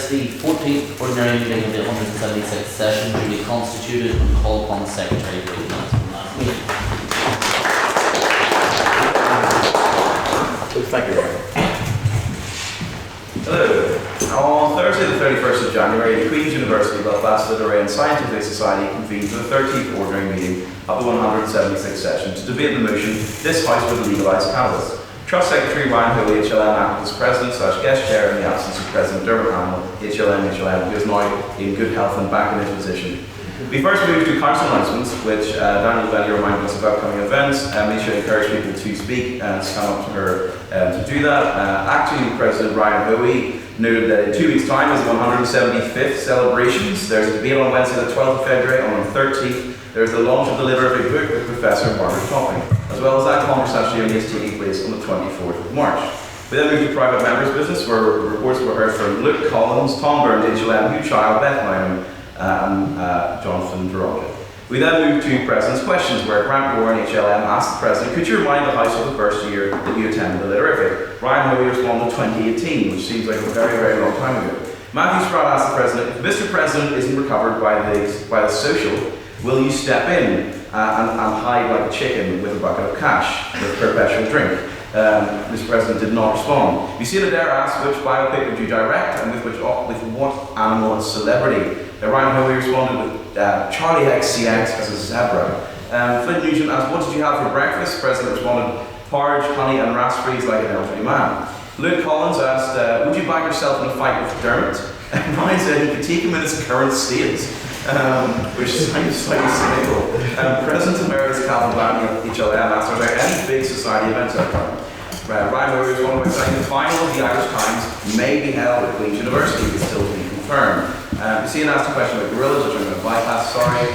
the 14th ordinary meeting of the 176th session duly constituted and call upon the Secretary to read the minutes from last meeting. Thank you, Ryan. Hello. On Thursday the 31st of January, the Queen's University Belfast Literary and Scientific Society convened the 13th ordinary meeting of the 176th session to debate the motion, this House would legalise cannabis. Trust Secretary Ryan Hoey, HLM, acted as President / Guest Chair in the absence of President Dermot Hamill, HLM, who is now in good health and back in his position. We first moved to council announcements, which Daniel Benny reminded us of upcoming events, and we should encourage people to speak and to come up to her to do that. Acting President Ryan Hoey noted that in 2 weeks' time is the 175th celebrations. There's a debate on Wednesday the 12th of February, and on the 13th there's the launch of the literary book with Professor Barbara Topping, as well as that conversation is taking place on the 24th of March. We then moved to private members' business, where reports were heard from Luke Collins, Tom Burns, HLM, Hugh Child, Beth, Lynam, and Jonathan Duroga. We then moved to President's Questions, where Grant Warren, HLM, asked the President, could you remind the House of the first year that you attended the Literary? Ryan Hoey responded 2018, which seems like a very, very long time ago. Matthew Spratt asked the President, if Mr. President isn't recovered by the social, will you step in and hide like a chicken with a bucket of cash with perpetual drink? Mr. President did not respond. Lucinda Dare asked which biopic would you direct and with what animal and celebrity? Ryan Hoey responded with Charlie XCX as a zebra. Flint Nugent asked, what did you have for breakfast? The President responded, porridge, honey and raspberries like an elderly man. Luke Collins asked, would you back yourself in a fight with Dermot? And Ryan said he could take him in his current state, which sounds slightly cynical. President Emeritus Calvin Blaney of HLM asked, are there any big society events upcoming? Ryan Hoey was one of saying the final of the Irish Times may be held at Queen's University, but still to be confirmed. Lucian asked a question about gorillas, which I'm going to bypass, sorry.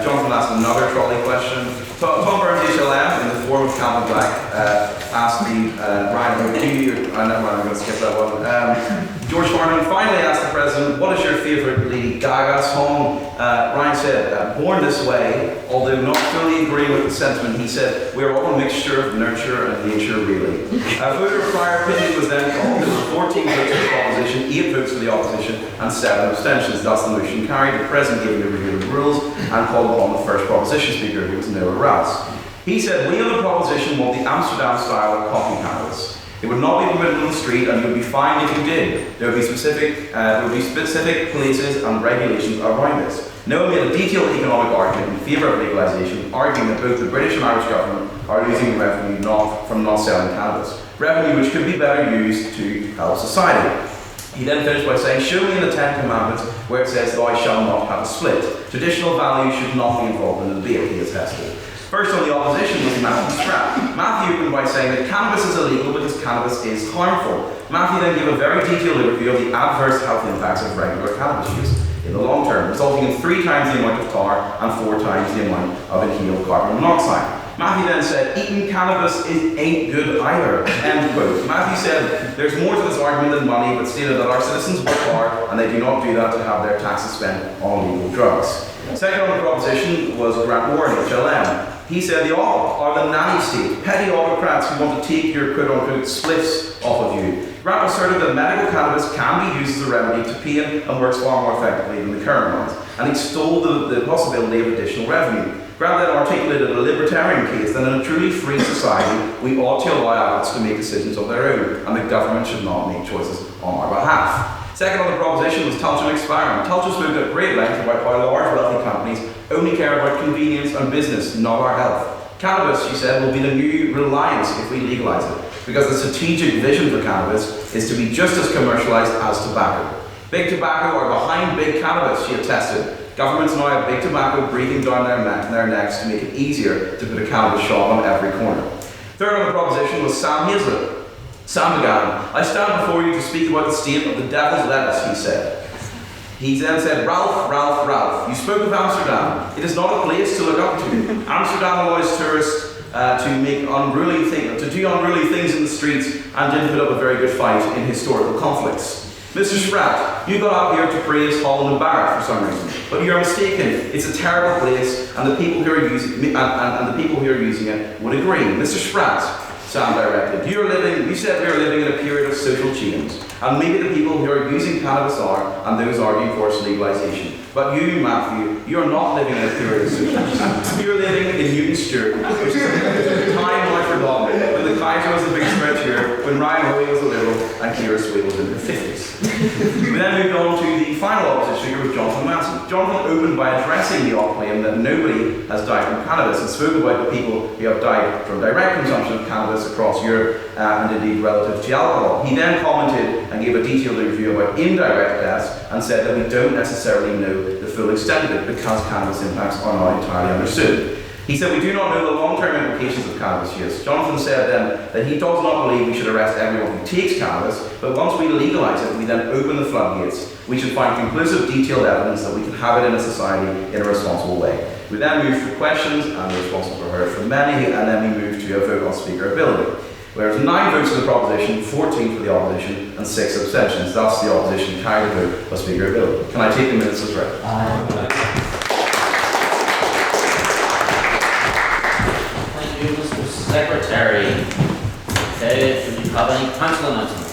Jonathan asked another trolley question. Tom Burns, HLM, in the form of Calvin Black, asked me, Ryan, I'm going to skip that one. George Farnham finally asked the President, what is your favourite Lady Gaga song? Ryan said, Born This Way, although not fully agreeing with the sentiment, he said, we're all a mixture of nurture and nature, really. A vote of prior opinion was then called. There were 14 votes for the opposition, 8 votes for the opposition, and 7 abstentions. Thus the motion carried. The President gave a review of the rules and called upon the first proposition speaker, who was Noah Rouse. He said, we on the proposition want the Amsterdam style of coffee cannabis. It would not be permitted on the street, and you would be fined if you did. There would be specific places and regulations around this. Noah made a detailed economic argument in favour of legalisation, arguing that both the British and Irish government are losing revenue from not selling cannabis, revenue which could be better used to help society. He then finished by saying, show me in the Ten Commandments where it says, thou shalt not have a split. Traditional value should not be involved in the debate, he attested. First on the opposition was Matthew Spratt. Matthew opened by saying that cannabis is illegal because cannabis is harmful. Matthew then gave a very detailed overview of the adverse health impacts of regular cannabis use in the long term, resulting in 3 times the amount of tar and 4 times the amount of inhaled carbon monoxide. Matthew then said, eating cannabis ain't good either, end quote. Matthew said, there's more to this argument than money, but stated that our citizens work hard and they do not do that to have their taxes spent on illegal drugs. Second on the proposition was Grant Warren, HLM. He said, they all are the nanny state, petty autocrats who want to take your quote-unquote spliffs off of you. Grant asserted that medical cannabis can be used as a remedy to pain and works far more effectively than the current ones, and extolled the possibility of additional revenue. Grant then articulated a libertarian case that in a truly free society, we ought to allow adults to make decisions of their own, and the government should not make choices on our behalf. Second on the proposition was Tulchin experiment. Tulchin spoke at great length about how large wealthy companies only care about convenience and business, not our health. Cannabis, she said, will be the new reliance if we legalise it, because the strategic vision for cannabis is to be just as commercialised as tobacco. Big tobacco are behind big cannabis, she attested. Governments now have big tobacco breathing down their necks to make it easier to put a cannabis shop on every corner. Third on the proposition was Sam Hazlett. Sam began, I stand before you to speak about the state of the devil's lettuce, he said. He then said, Ralph, you spoke of Amsterdam. It is not a place to look up to. Amsterdam allows tourists to do unruly things in the streets and did put up a very good fight in historical conflicts. Mr. Spratt, you got up here to praise Holland and Barrett for some reason, but you're mistaken. It's a terrible place, and the people who are using it would agree. Mr. Spratt Sam directed. You said we are living in a period of social change, and maybe the people who are using cannabis are, and those arguing for its legalisation. But you, Matthew, you are not living in a period of social change. You are living in Newton Stewart, which is a time now forgotten, when the Kaiser was a big stretcher, when Ryan Hoey was a Liberal, and Kira Swain was in her 50s. We then moved on to the final opposition figure with Jonathan Manson. Jonathan opened by addressing the claim that nobody has died from cannabis, and spoke about the people who have died from direct consumption of cannabis across Europe, and indeed relative to alcohol. He then commented and gave a detailed review about indirect deaths, and said that we don't necessarily know the full extent of it because cannabis impacts are not entirely understood. He said we do not know the long-term implications of cannabis use. Jonathan said then that he does not believe we should arrest everyone who takes cannabis, but once we legalise it, we then open the floodgates. We should find conclusive, detailed evidence that we can have it in a society in a responsible way. We then moved for questions, and the responses were heard from many, and then we moved to a vote on speaker ability. Whereas 9 votes for the proposition, 14 for the opposition, and 6 abstentions. Thus, the opposition carried the vote on speaker ability. Can I take the minutes as read? Thank you, Mr. Secretary. Okay, do you have any council announcements?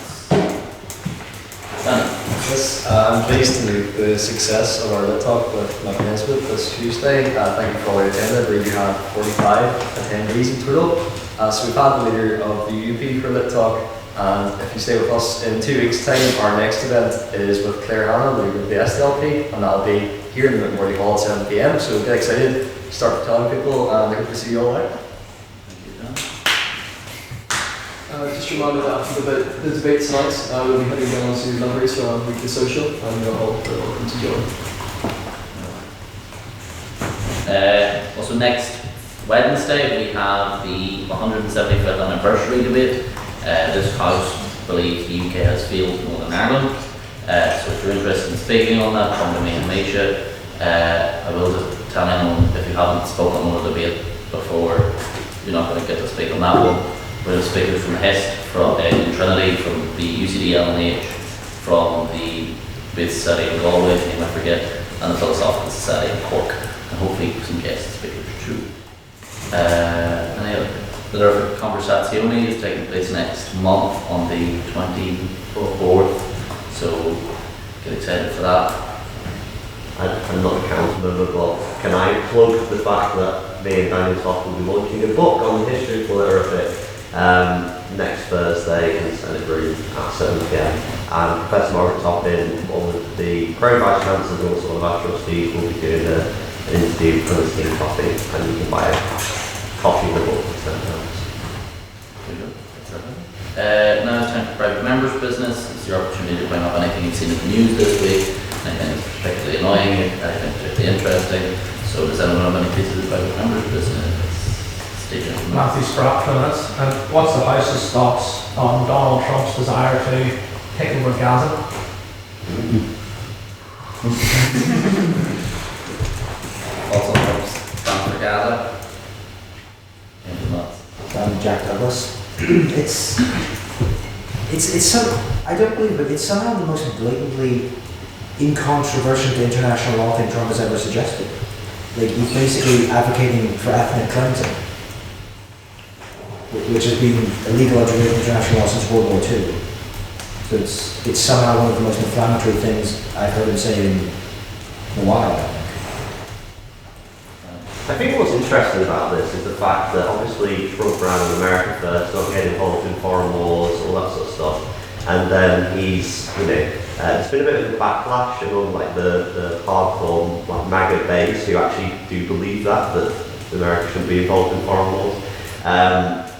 Yes, I'm pleased to note the success of our Lit Talk with Mackenzie this Tuesday. Thank you for all your attendance. We had 45 attendees in total. So we've had the leader of the UP for Lit Talk, and if you stay with us in 2 weeks' time, our next event is with Claire Hanna, the leader of the SDLP, and that'll be here in the McMurray Hall at 7 p.m. So get excited, start telling people, and I hope to see you all there. Just a reminder that after the debate tonight, we'll be heading down to Lumberys for our weekly social, and you're all welcome to join. Also next Wednesday we have the 175th anniversary debate. This House believes the UK has failed Northern Ireland. So if you're interested in speaking on that, come to me and make sure. I will just tell anyone, if you haven't spoken on a debate before, you're not going to get to speak on that one. We're going to speak from HIST, from in Trinity, from the UCD LNH, from the Beth Society in Galway, if I forget, and the Philosophical Society in Cork, and hopefully some guest speakers too. The conversazione is taking place next month on the 24th, so get excited for that. I'm not a council member, but can I plug the fact that me and Daniel Toft will be launching a book on the history of Political next Thursday in the Senate room at 7 p.m. And Professor Margaret Toppin, one of the Vice Chancellors and also one of our trustees, will be doing an interview for the team coffee, and you can buy a coffee in the book for £10. Now it's time for private members' business. It's your opportunity to bring up anything you've seen in the news this week, anything that's particularly annoying, anything particularly interesting. So does anyone have any pieces of private members' business? Matthew Spratt for minutes. And what's the House's thoughts on Donald Trump's desire to take over Gaza? Also, stand for Gaza. I'm Jack Douglas. It's so, I don't believe it, it's somehow the most blatantly incontrovertible to international law thing Trump has ever suggested. Like, he's basically advocating for ethnic cleansing, which has been illegal under international law since World War II. So it's somehow one of the most inflammatory things I've heard him say in a while. I think what's interesting about this is the fact that obviously Trump ran in America first, not getting involved in foreign wars, all that sort of stuff, and then he's, there's been a bit of a backlash among like the hardcore like MAGA base who actually do believe that America shouldn't be involved in foreign wars,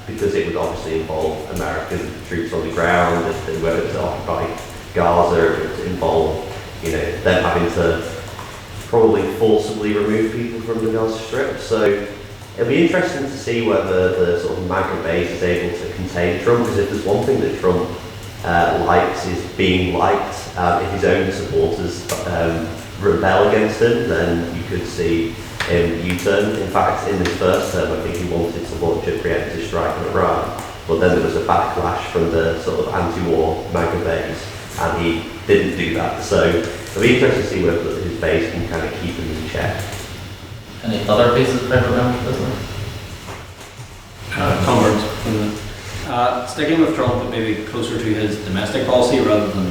because it would obviously involve American troops on the ground, if they were to occupy Gaza, it would involve them having to probably forcibly remove people from the Gaza Strip. So it'll be interesting to see whether the sort of MAGA base is able to contain Trump, because if there's one thing that Trump likes is being liked. If his own supporters rebel against him, then you could see him U-turn. In fact, in his first term, I think he wanted to launch a preemptive strike on Iran, but then there was a backlash from the sort of anti-war MAGA base, and he didn't do that. So it'll be interesting to see whether his base can kind of keep him in check. Any other pieces of private members' business? Convert. Sticking with Trump, but maybe closer to his domestic policy rather than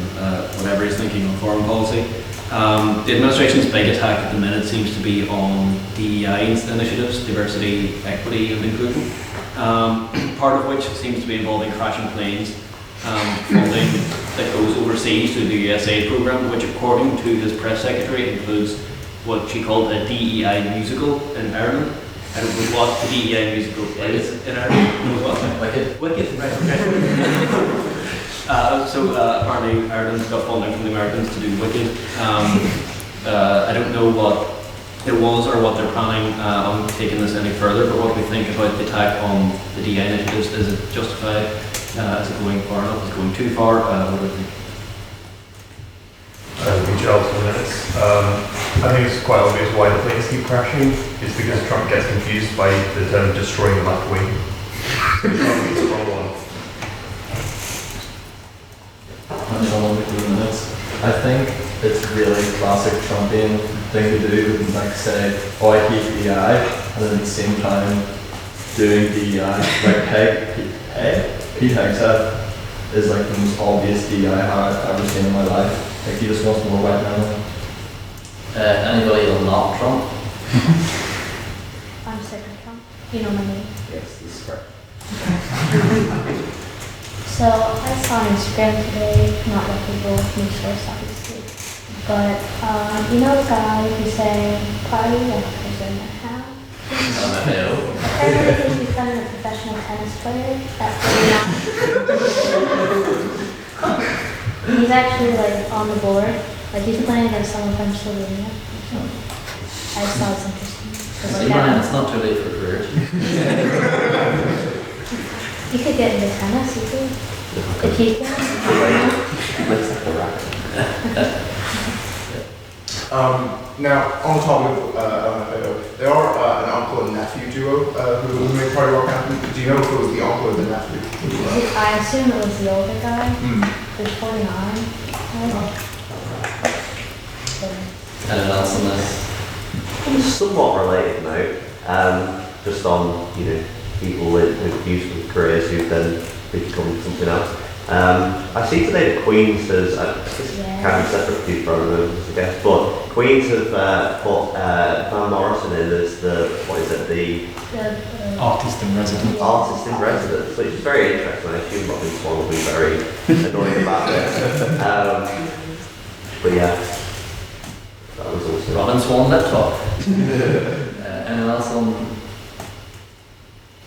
whatever he's thinking on foreign policy. The administration's big attack at the minute seems to be on DEI initiatives, diversity, equity and inclusion, part of which seems to be involving crashing planes, funding that goes overseas to the USA program, which according to his press secretary includes what she called a DEI musical in Ireland. I don't know what the DEI musical is in Ireland. No, what? Wicked, right, okay. Apparently Ireland got funding from the Americans to do Wicked. I don't know what it was or what they're planning on taking this any further, but what do we think about the attack on the DEI initiatives? Is it justified? Is it going far enough? Is it going too far? What do we think? I think it's quite obvious why the planes keep crashing. It's because Trump gets confused by the term destroying the left wing. Trump needs a wrong one. I think it's really classic Trumpian thing to do, and like say, oh, I hate DEI, and then at the same time doing DEI. Like Pete Hegseth is like the most obvious DEI hire I've ever seen in my life. Like he just wants more white men. Anybody who'll not Trump? I'm sick of Trump. You know my name. Yes, this is correct. So I saw on Instagram today, not reputable news source obviously, but you know the guy who's saying party like there's in their house? Apparently he's becoming a professional tennis player. That's really not. He's actually like on the board. Like he's playing against someone from Slovenia. So I just thought it was interesting. See, Brian, it's not too late for a career. You could get into tennis, you could. If you can. Now, on the topic of LMFAO, they are an uncle and nephew duo who made part of our campaign. Do you know if it was the uncle or the nephew? I assume it was the older guy. Who's 49. Anyone else on this? Somewhat related note, just on people with useful careers who then become something else. I see today that Queen's has, this can be separate to programs, I guess, but Queen's have put Van Morrison in as the Artist in residence. artist in residence, which is very interesting. I assume Robin Swan will be very annoyed about this. But yeah, that was also Robin Swan laptop. Anyone else on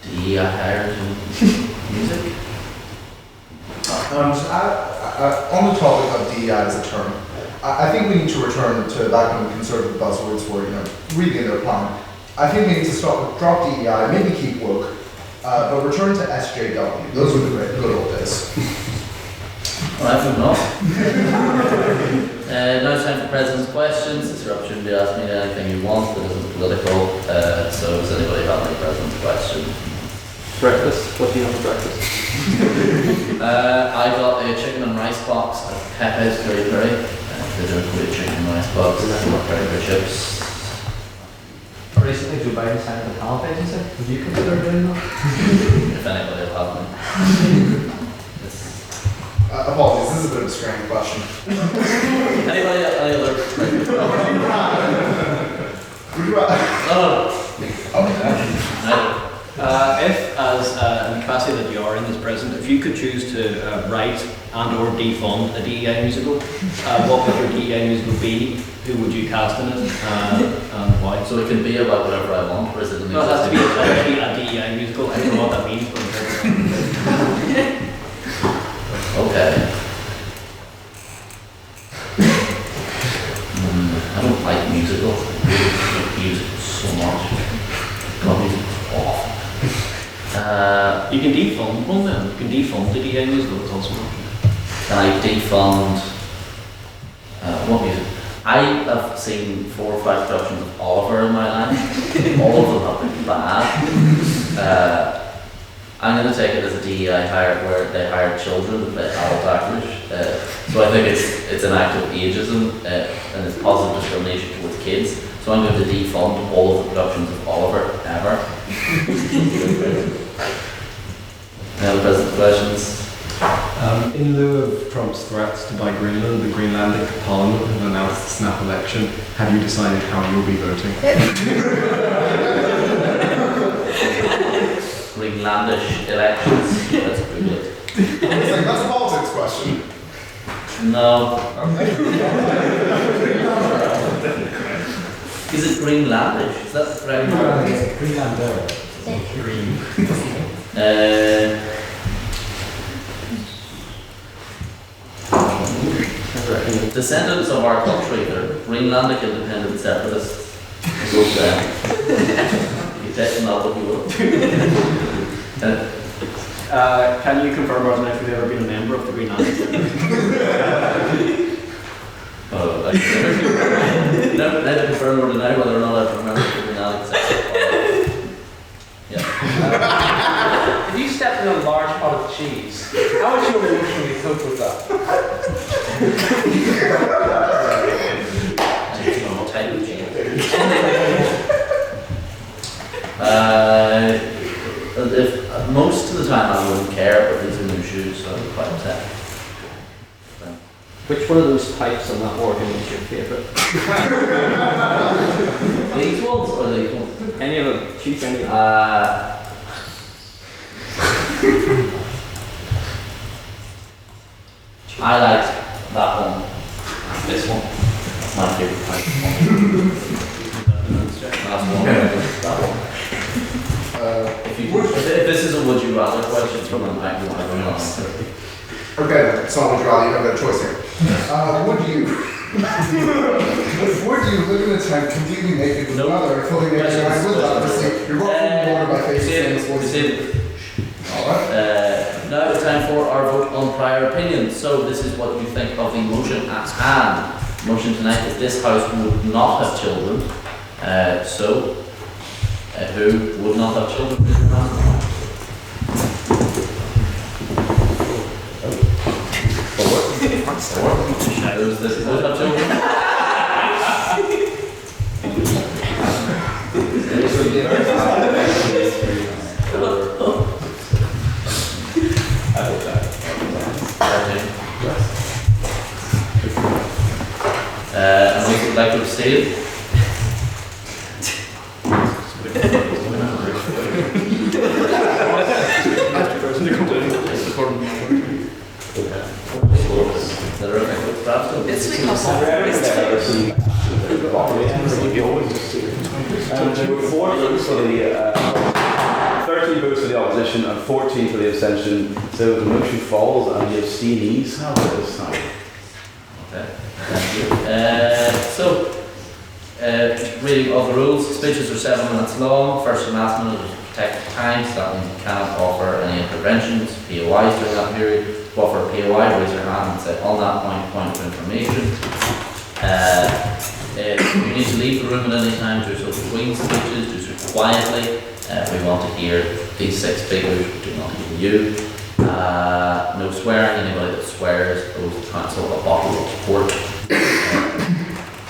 DEI hires and music? On the topic of DEI as a term, I think we need to return to that kind of conservative buzzwords for really in their plan. I think we need to drop DEI, maybe keep woke, but return to SJW. Those were the good old days. Alright, moving on. Now it's time for President's Questions. It's your opportunity to ask me anything you want that isn't political. So does anybody have any President's Questions? Breakfast? What do you have for breakfast? I got a chicken and rice box at Pepe's Curry Curry. They don't include chicken and rice box. Curry chips. Recently, Joe Biden signed the talent agency. Would you consider doing that? If anybody will have me. Apologies, this is a bit of a strange question. Anybody, any other? If, as in the capacity that you are in as president, if you could choose to write and or defund a DEI musical, what would your DEI musical be? Who would you cast in it and why? So it can be about whatever I want, or is it an No, it has to be a DEI musical. I don't know what that means, but okay. I don't like musicals. I hate musicals so much. God, musicals are awful. you can defund one then. You can defund the DEI musical. It's also an option. Can I defund what music? I have seen 4 or 5 productions of Oliver in my life. All of them have been bad. I'm going to take it as a DEI hire where they hire children to play adult actors. So I think it's an act of ageism and it's positive discrimination towards kids. So I'm going to defund all of the productions of Oliver ever. Any other President's questions? In lieu of Trump's threats to buy Greenland, the Greenlandic Parliament have announced the snap election. Have you decided how you'll be voting? Greenlandish elections. Let's Google it. That's a politics question. No. Is it Greenlandish? Is that the correct word? Greenlander. Descendants of our country, they're Greenlandic independent separatists. Go for them. You take them out what you will. Can you confirm whether or not you've ever been a member of the Greenlandic? Neither confirm nor deny whether or not I've remembered the Greenlandic separatists. Yeah. If you stepped in a large pot of cheese, how would you emotionally cope with that? What type of cheese? If most of the time I wouldn't care, but these are new shoes, so I'd be quite upset. Which one of those types on that organ is your favourite? These ones or these ones? Any of them? Choose any of them. I like that one. This one. That's my favourite type. Last one. That one. If this is a would you rather question, from the back, you want to answer. Okay, so would you rather, you have a choice here. Would you live in a tent completely naked with another fully naked guy with obviously you're walking water by face Alright. Now it's time for our vote on prior opinions. So this is what you think of the motion at hand. The motion tonight is this house would not have children. Who would not have children? Raise your hand. Those that would have children. And we would like to abstain. Four votes for the 13 votes for the opposition and 14 for the abstention. So the motion falls and the abstainees have it this time. Okay, thank you. Reading of the rules. Speeches are 7 minutes long. First and last minute is protected time, so that means you cannot offer any interventions, POIs during that period. To offer a POI, raise your hand and say on that point of information. If you need to leave the room at any time, do so between speeches, do so quietly. We want to hear these 6 speakers, we do not hear you. No swearing, anybody that swears owes the council a bottle of port.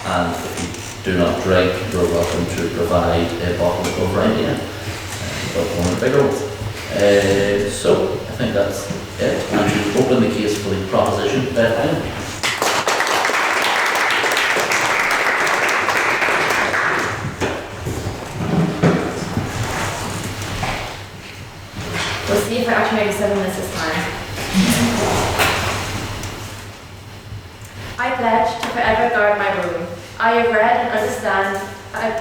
And if you do not drink, you're welcome to provide a bottle of Rhenia, but one of the bigger ones. So I think that's it. And you open the case for the proposition, Beth. We'll see if I actually make 7 minutes this time. I pledge to forever guard my room. I have read and understand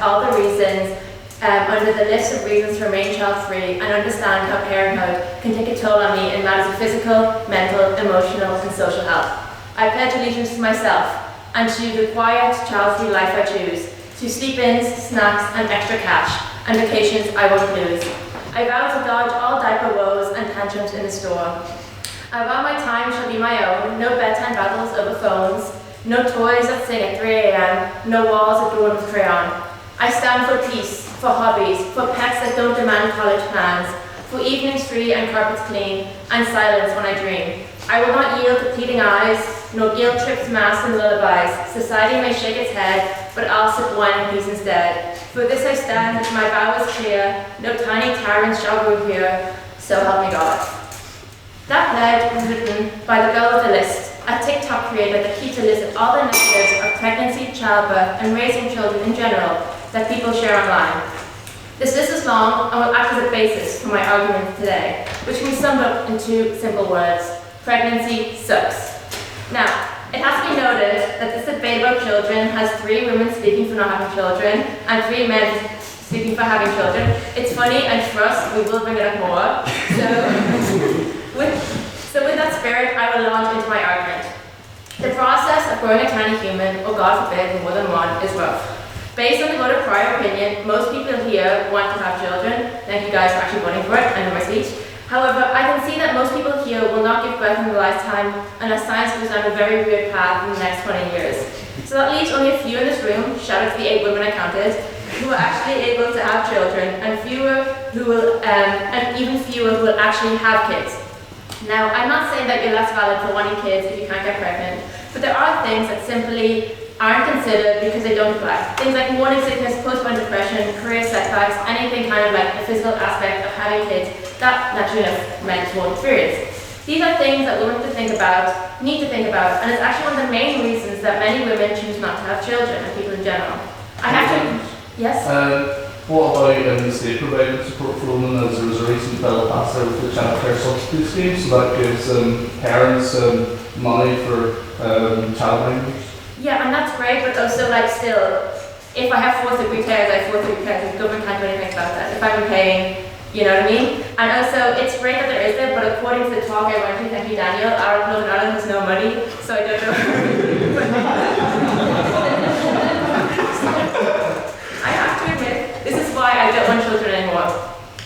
all the reasons under the list of reasons to remain child-free and understand how parenthood can take a toll on me in matters of physical, mental, emotional, and social health. I pledge allegiance to myself and to the quiet, child-free life I choose, to sleep-ins, snacks, and extra cash, and vacations I won't lose. I vow to dodge all diaper woes and tantrums in the store. I vow my time shall be my own, no bedtime battles over phones, no toys that sing at 3 a.m., no walls adorned with crayon. I stand for peace, for hobbies, for pets that don't demand college plans, for evenings free and carpets clean, and silence when I dream. I will not yield to pleading eyes, nor guilt trips masks and lullabies. Society may shake its head, but I'll sip wine in peace instead. For this I stand, my vow is clear, no tiny tyrants shall rule here, so help me God. That pledge was written by the girl with the list, a TikTok creator that keeps a list of all the negatives of pregnancy, childbirth, and raising children in general that people share online. This list is long and will act as a basis for my argument today, which can be summed up in 2 simple words: pregnancy sucks. Now, it has to be noted that this debate about children has 3 women speaking for not having children and 3 men speaking for having children. It's funny, and trust, we will bring it up more. So with that spirit, I will launch into my argument. The process of growing a tiny human, or God forbid, more than one, is rough. Based on the vote of prior opinion, most people here want to have children. Thank you guys for actually voting for it. I know my speech. However, I can see that most people here will not give birth in their lifetime unless science goes down a very weird path in the next 20 years. So that leaves only a few in this room, shout out to the 8 women I counted, who are actually able to have children, and even fewer who will actually have kids. Now, I'm not saying that you're less valid for wanting kids if you can't get pregnant, but there are things that simply aren't considered because they don't apply. Things like morning sickness, postpartum depression, career setbacks, anything kind of like the physical aspect of having kids that naturally men won't experience. These are things that women need to think about, and it's actually one of the main reasons that many women choose not to have children, and people in general. I have to, yes? What about the state provided support for women? As there was a recent bill passed there with the childcare subsidy scheme, so that gives parents money for childminders. Yeah, and that's great, but also like still, if I have 4th-degree cares, I have 4th-degree cares, and the government can't do anything about that. If I've been paying, you know what I mean? And also, it's great that there is there, but according to the talk I went to, thank you Daniel, our Northern Ireland has no money, so I don't know. I have to admit, this is why I don't want children anymore,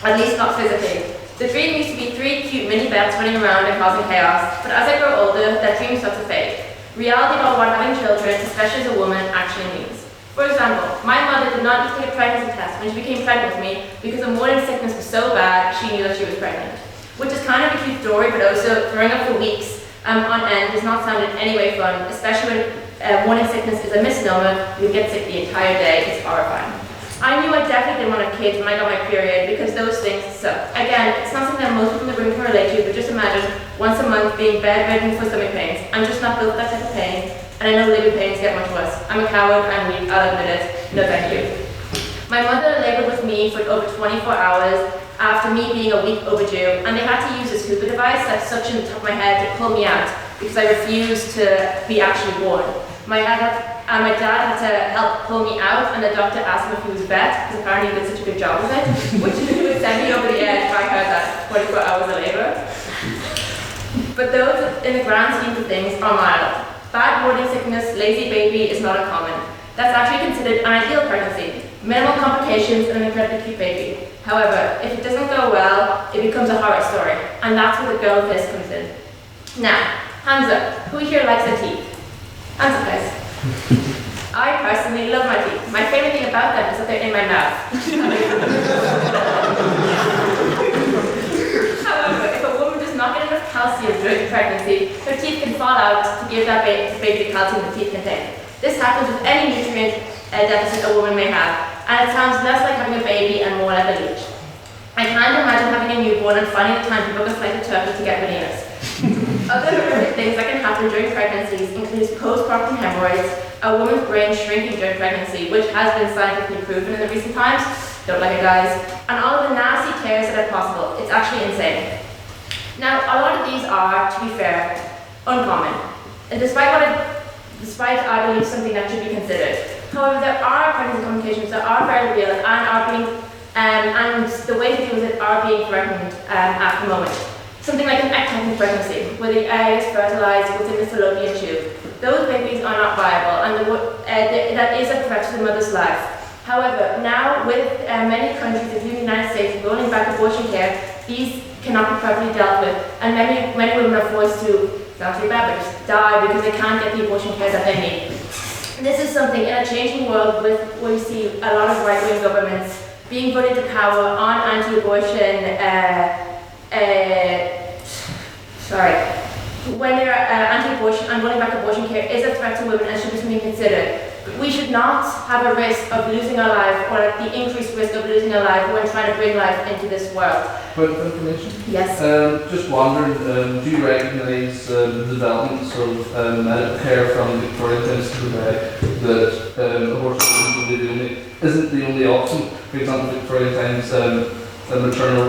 at least not physically. The dream used to be 3 cute mini Beths running around and causing chaos, but as I grow older, that dream starts to fade. Reality about what having children, especially as a woman, actually means. For example, my mother did not need to take a pregnancy test when she became pregnant with me because the morning sickness was so bad she knew that she was pregnant. Which is kind of a cute story, but also throwing up for weeks on end does not sound in any way fun, especially when morning sickness is a misnomer. You get sick the entire day. It's horrifying. I knew I definitely didn't want a kid when I got my period because those things suck. Again, it's not something that most people in the room can relate to, but just imagine once a month being bedridden for stomach pains. I'm just not built for that type of pain, and I know labor pains get much worse. I'm a coward, I'm weak, I'll admit it. No thank you. My mother labored with me for over 24 hours after me being a week overdue, and they had to use this Hoover device that suctioned the top of my head to pull me out because I refused to be actually born. My dad had to help pull me out, and the doctor asked him if he was Beth, because apparently he did such a good job of it, which would send me over the edge if I heard that 24 hours of labor. But those, in the grand scheme of things, are mild. Bad morning sickness, lazy baby is not uncommon. That's actually considered an ideal pregnancy. Minimal complications and an incredibly cute baby. However, if it doesn't go well, it becomes a horror story, and that's where the girl of this comes in. Now, hands up, who here likes their teeth? Hands up, guys. I personally love my teeth. My favorite thing about them is that they're in my mouth. However, if a woman does not get enough calcium during pregnancy, her teeth can fall out to give that baby the calcium the teeth contain. This happens with any nutrient deficit a woman may have, and it sounds less like having a baby and more like a leech. I can't imagine having a newborn and finding the time to book a flight to Turkey to get bananas. Other horrific things that can happen during pregnancies include postpartum hemorrhoids, a woman's brain shrinking during pregnancy, which has been scientifically proven in the recent times, don't like it guys, and all of the nasty tears that are possible. It's actually insane. Now, a lot of these are, to be fair, uncommon, and despite I believe something that should be considered. However, there are pregnancy complications that are very real and are being, and the way to deal with it are being threatened at the moment. Something like an ectopic pregnancy, where the egg is fertilized within the fallopian tube. Those babies are not viable, and that is a threat to the mother's life. However, now with many countries, including the United States, rolling back abortion care, these cannot be properly dealt with, and many women are forced to, sounds too bad, but just die because they can't get the abortion care that they need. This is something in a changing world where we see a lot of right-wing governments being put into power on anti-abortion, when they're anti-abortion and rolling back abortion care is a threat to women and should be something considered. We should not have a risk of losing our life, or the increased risk of losing our life when trying to bring life into this world. Point of information? Yes. Just wondering, do you recognise the developments of medical care from Victorian times to today that abortion isn't the only option? For example, Victorian times, the maternal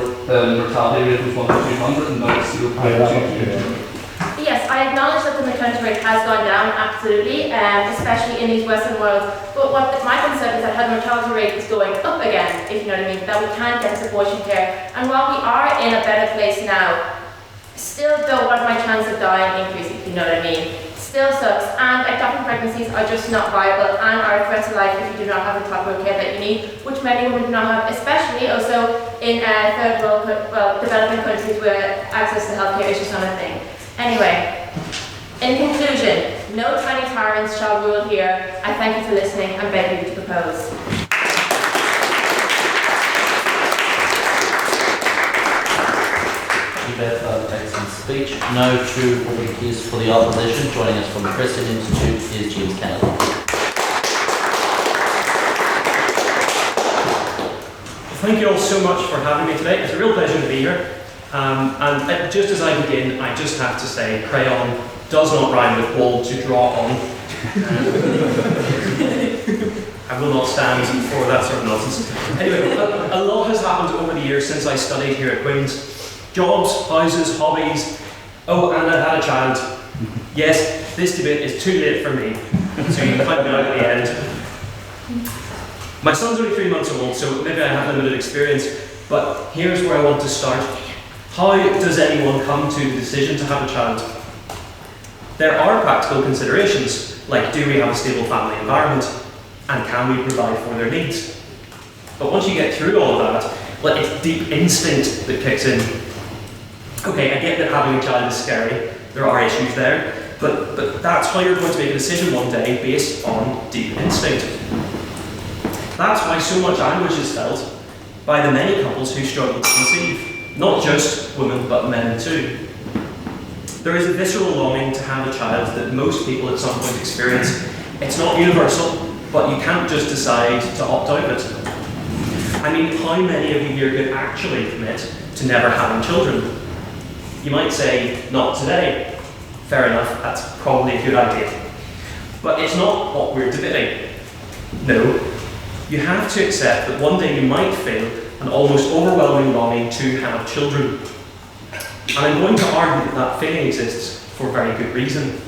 mortality rate was 1 to 200 and now it's 0.2. Yes, I acknowledge that the maternity rate has gone down, absolutely, especially in these Western worlds. But what my concern is that the mortality rate is going up again, if you know what I mean, that we can't get this abortion care. And while we are in a better place now, still though, what if my chance of dying increase, if you know what I mean? Still sucks, and ectopic pregnancies are just not viable and are a threat to life if you do not have the proper care that you need, which many women do not have, especially also in third world, developing countries where access to healthcare is just not a thing. Anyway, in conclusion, no tiny tyrants shall rule here. I thank you for listening and beg you to propose. Thank you, Beth, for that excellent speech. Now to public views for the opposition. Joining us from the Christian Institute is James Kennedy. Thank you all so much for having me today. It's a real pleasure to be here. And just as I begin, I just have to say, crayon does not rhyme with wall to draw on. I will not stand for that sort of nonsense. Anyway, a lot has happened over the years since I studied here at Queen's. Jobs, houses, hobbies. Oh, and I had a child. Yes, this debate is too late for me, so you can find me out at the end. My son's only 3 months old, so maybe I have limited experience, but here's where I want to start. How does anyone come to the decision to have a child? There are practical considerations, like do we have a stable family environment, and can we provide for their needs? But once you get through all of that, it's deep instinct that kicks in. Okay, I get that having a child is scary, there are issues there, but that's how you're going to make a decision one day based on deep instinct. That's why so much anguish is felt by the many couples who struggle to conceive. Not just women, but men too. There is a visceral longing to have a child that most people at some point experience. It's not universal, but you can't just decide to opt out of it. I mean, how many of you here could actually commit to never having children? You might say, not today. Fair enough, that's probably a good idea. But it's not what we're debating. No, you have to accept that one day you might feel an almost overwhelming longing to have children. And I'm going to argue that that feeling exists for a very good reason.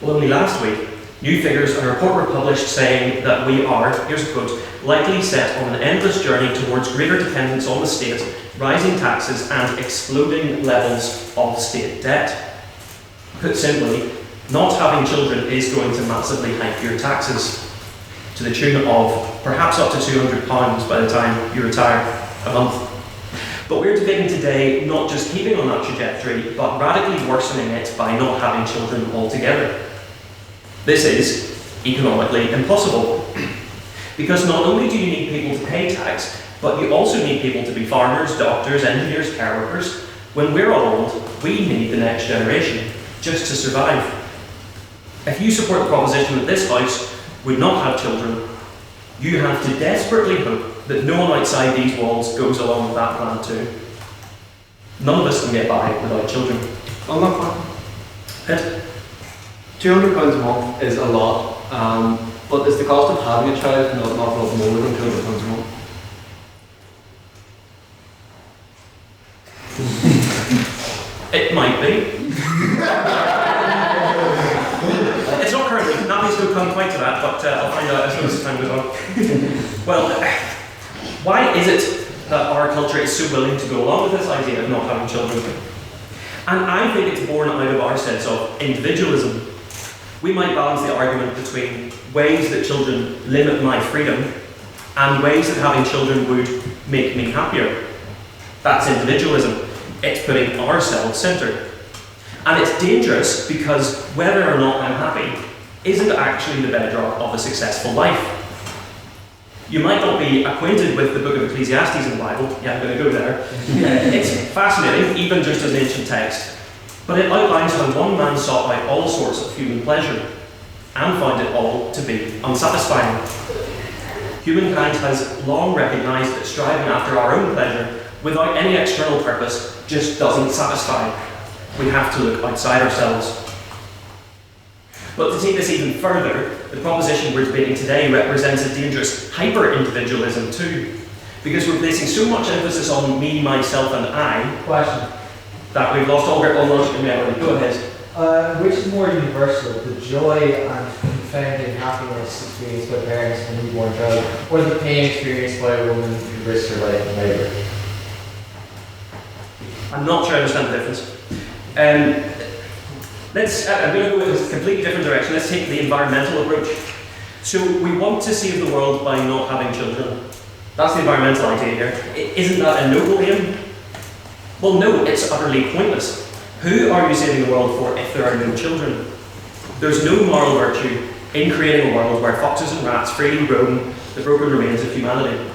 Well, only last week, new figures and a report were published saying that we are, here's a quote, likely set on an endless journey towards greater dependence on the state, rising taxes and exploding levels of state debt. Put simply, not having children is going to massively hike your taxes, to the tune of perhaps up to £200 by the time you retire a month. But we're debating today not just keeping on that trajectory, but radically worsening it by not having children altogether. This is economically impossible. Because not only do you need people to pay tax, but you also need people to be farmers, doctors, engineers, care workers. When we're all old, we need the next generation just to survive. If you support the proposition that this House would not have children, you have to desperately hope that no one outside these walls goes along with that plan too. None of us can get by without children. On that point, £200 a month is a lot, but is the cost of having a child not a lot more than £200 a month? It might be. It's not currently. Nappy's still come quite to that, but I'll find out as time goes on. Well, why is it that our culture is so willing to go along with this idea of not having children? And I think it's born out of our sense of individualism. We might balance the argument between ways that children limit my freedom and ways that having children would make me happier. That's individualism. It's putting ourselves centred. And it's dangerous because whether or not I'm happy isn't actually the bedrock of a successful life. You might not be acquainted with the book of Ecclesiastes in the Bible. Yeah, I'm going to go there. It's fascinating, even just as an ancient text. But it outlines how one man sought out all sorts of human pleasure. and found it all to be unsatisfying. Humankind has long recognised that striving after our own pleasure without any external purpose just doesn't satisfy. We have to look outside ourselves. But to take this even further, the proposition we're debating today represents a dangerous hyper-individualism too, because we're placing so much emphasis on me, myself and I, Question. that we've lost all grip on logic and reality. Go ahead. Which is more universal, the joy and confounding happiness experienced by parents and a newborn child, or the pain experienced by a woman who risks her life in labour? I'm not sure I understand the difference. I'm going to go in a completely different direction. Let's take the environmental approach. So we want to save the world by not having children. That's the environmental idea here. Isn't that a noble aim? Well, no, it's utterly pointless. Who are you saving the world for if there are no children? There's no moral virtue in creating a world where foxes and rats freely roam the broken remains of humanity.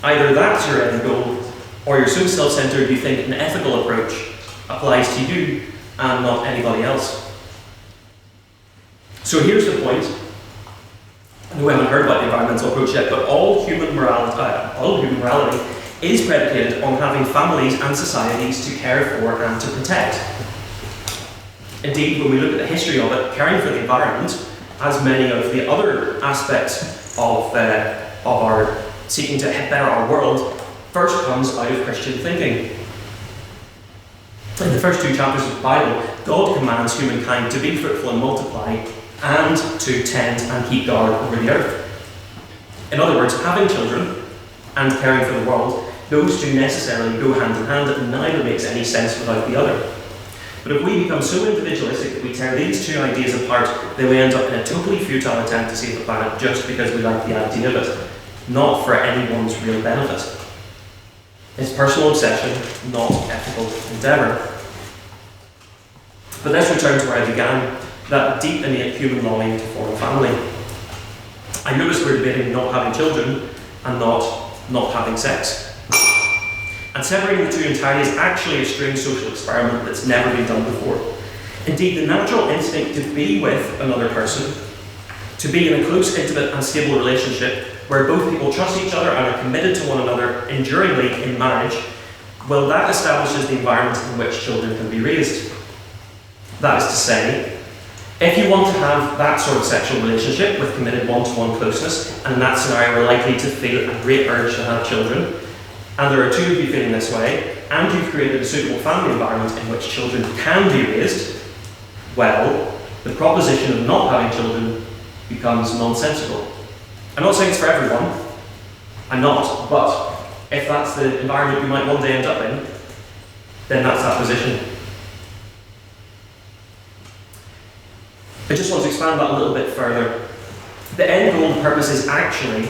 Either that's your end goal, or you're so self-centered you think an ethical approach applies to you and not anybody else. So here's the point. I know we haven't heard about the environmental approach yet, but all human morality is predicated on having families and societies to care for and to protect. Indeed, when we look at the history of it, caring for the environment, as many of the other aspects of our seeking to better our world, first comes out of Christian thinking. In the first 2 chapters of the Bible, God commands humankind to be fruitful and multiply, and to tend and keep guard over the earth. In other words, having children and caring for the world, those two necessarily go hand in hand, and neither makes any sense without the other. But if we become so individualistic that we tear these two ideas apart, then we end up in a totally futile attempt to save the planet just because we like the idea of it, not for anyone's real benefit. It's personal obsession, not ethical endeavour. But let's return to where I began, that deep innate human longing to form a family. I notice we're debating not having children and not having sex. And separating the two entirely is actually a strange social experiment that's never been done before. Indeed, the natural instinct to be with another person, to be in a close, intimate and stable relationship where both people trust each other and are committed to one another enduringly in marriage, well, that establishes the environment in which children can be raised. That is to say, if you want to have that sort of sexual relationship with committed one-to-one closeness, and in that scenario are likely to feel a great urge to have children, and there are 2 of you feeling this way, and you've created a suitable family environment in which children can be raised, well, the proposition of not having children becomes nonsensical. I'm not saying it's for everyone, I'm not, but if that's the environment you might one day end up in, then that's that position. I just want to expand that a little bit further. The end goal and purpose is actually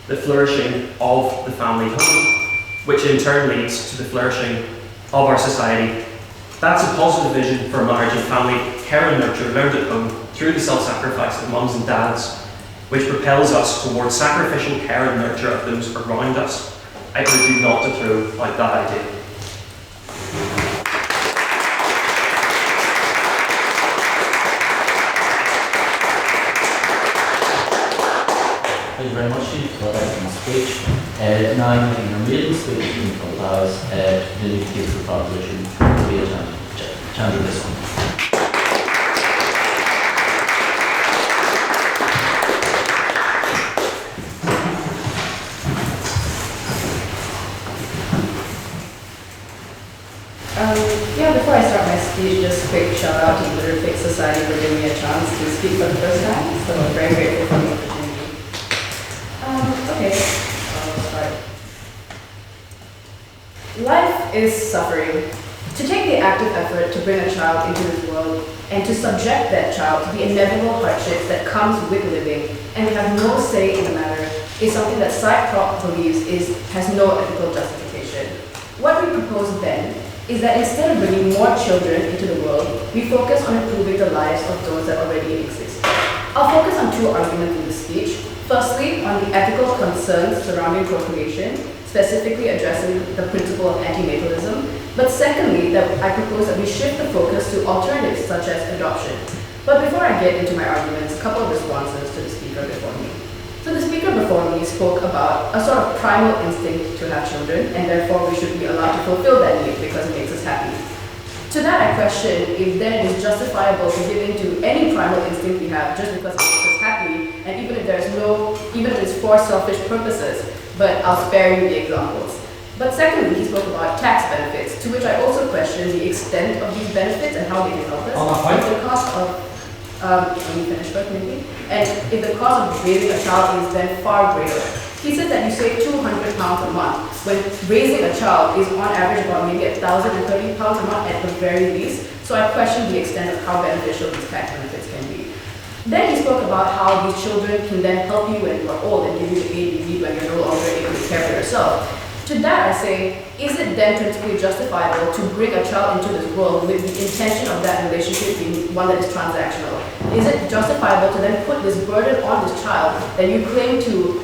the flourishing of the family home, which in turn leads to the flourishing of our society. That's a positive vision for marriage and family, care and nurture learned at home through the self-sacrifice of mums and dads, which propels us towards sacrificial care and nurture of those around us. I urge you not to throw out that idea. Thank you very much, Steve, for that excellent speech. Now I'm making a maiden speech in front of the House to give the proposition Dhivyah Chandrasegaran. Before I start my speech, just a quick shout out to the Literary Society for giving me a chance to speak for the first time, so I'm very grateful for the opportunity. I'll start. Life is suffering. To take the active effort to bring a child into this world and to subject that child to the inevitable hardships that comes with living, and we have no say in the matter, is something that Prop believes has no ethical justification. What we propose then is that instead of bringing more children into the world, we focus on improving the lives of those that already exist. I'll focus on 2 arguments in this speech. Firstly, on the ethical concerns surrounding procreation, specifically addressing the principle of antinatalism. But secondly, that I propose that we shift the focus to alternatives such as adoption. But before I get into my arguments, a couple of responses to the speaker before me. So the speaker before me spoke about a sort of primal instinct to have children, and therefore we should be allowed to fulfill that need because it makes us happy. To that I question if then it is justifiable to give in to any primal instinct we have just because it makes us happy, and even if it's for selfish purposes, but I'll spare you the examples. But secondly, he spoke about tax benefits, to which I also question the extent of these benefits and how they can help us. On that point? If the cost of, let me finish first maybe, and if the cost of raising a child is then far greater. He said that you save £200 a month, when raising a child is on average about maybe £1,030 a month at the very least. So I question the extent of how beneficial these tax benefits can be. Then he spoke about how these children can then help you when you are old and give you the aid you need when you're no longer able to care for yourself. To that I say, is it then principally justifiable to bring a child into this world with the intention of that relationship being one that is transactional? Is it justifiable to then put this burden on this child that you claim to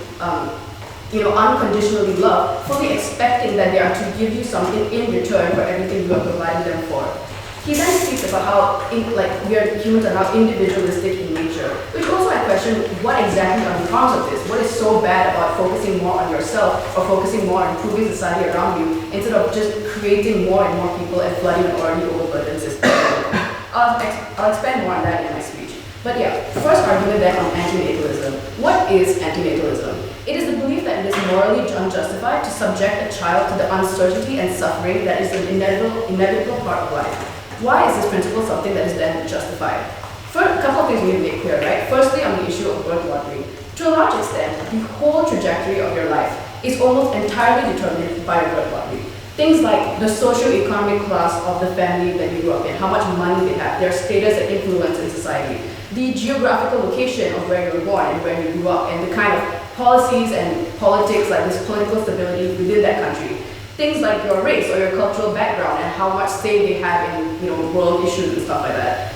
unconditionally love, fully expecting that they are to give you something in return for everything you have provided them for? He then speaks about how humans are now individualistic in nature, which also I question what exactly are the harms of this? What is so bad about focusing more on yourself or focusing more on improving society around you instead of just creating more and more people and flooding an already overburdened system? I'll expand more on that in my speech. But yeah, first argument then on antinatalism. What is antinatalism? It is the belief that it is morally unjustified to subject a child to the uncertainty and suffering that is an inevitable part of life. Why is this principle something that is then justified? First, a couple of things we need to make clear, right? Firstly, on the issue of birth lottery. To a large extent, the whole trajectory of your life is almost entirely determined by your birth lottery. Things like the socio-economic class of the family that you grew up in, how much money they have, their status and influence in society, the geographical location of where you were born and where you grew up, and the kind of policies and politics, like this political stability within that country. Things like your race or your cultural background and how much say they have in world issues and stuff like that.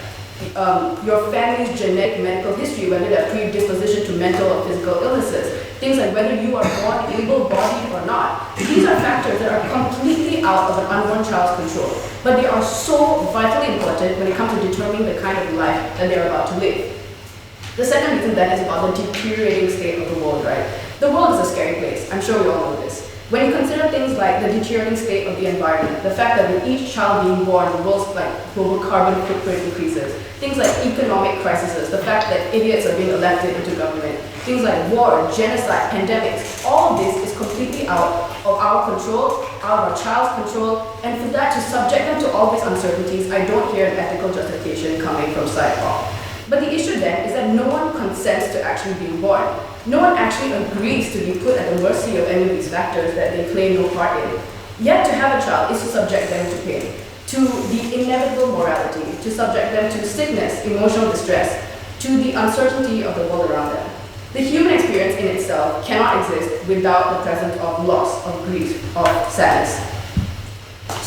Your family's genetic medical history, whether they're predisposition to mental or physical illnesses. Things like whether you are born able-bodied or not. These are factors that are completely out of an unborn child's control, but they are so vitally important when it comes to determining the kind of life that they're about to live. The second reason then is about the deteriorating state of the world, right? The world is a scary place. I'm sure we all know this. When you consider things like the deteriorating state of the environment, the fact that with each child being born, the world's global carbon footprint increases, things like economic crises, the fact that idiots are being elected into government, things like war, genocide, pandemics, all of this is completely out of our control, out of our child's control, and for that to subject them to all these uncertainties, I don't hear an ethical justification coming from side law. But the issue then is that no one consents to actually being born. No one actually agrees to be put at the mercy of any of these factors that they claim no part in. Yet to have a child is to subject them to pain, to the inevitable morality, to subject them to sickness, emotional distress, to the uncertainty of the world around them. The human experience in itself cannot exist without the presence of loss, of grief, of sadness.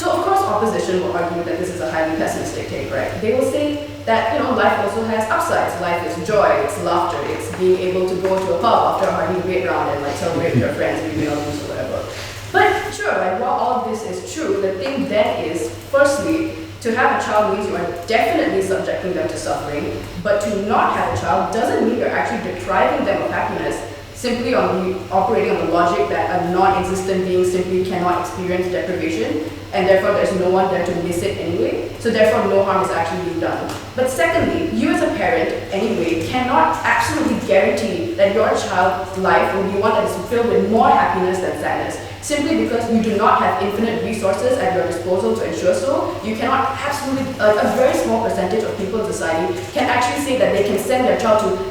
So of course opposition will argue that this is a highly pessimistic take, right? They will say that life also has upsides. Life is joy, it's laughter, it's being able to go to a pub after a hearty debate round and celebrate with your friends, maybe not lose or whatever. But sure, while all of this is true, the thing then is, firstly, to have a child means you are definitely subjecting them to suffering, but to not have a child doesn't mean you're actually depriving them of happiness, simply operating on the logic that a non-existent being simply cannot experience deprivation, and therefore there's no one there to miss it anyway, so therefore no harm is actually being done. But secondly, you as a parent, anyway, cannot absolutely guarantee that your child's life will be one that is filled with more happiness than sadness. Simply because you do not have infinite resources at your disposal to ensure so, you cannot absolutely, a very small percentage of people in society can actually say that they can send their child to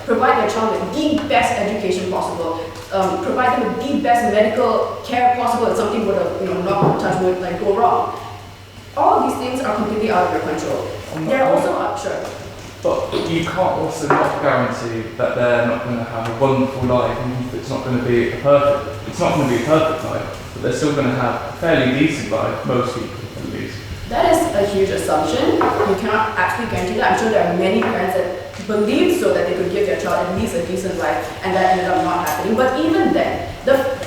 provide their child with the best education possible, provide them with the best medical care possible if something would have, not touch wood, go wrong. All of these things are completely out of your control. They're also sure. But you can't also not guarantee that they're not going to have a wonderful life, and it's not going to be a perfect life, but they're still going to have a fairly decent life, most people at least. That is a huge assumption. You cannot actually guarantee that. I'm sure there are many parents that believe so that they could give their child at least a decent life, and that ended up not happening. But even then,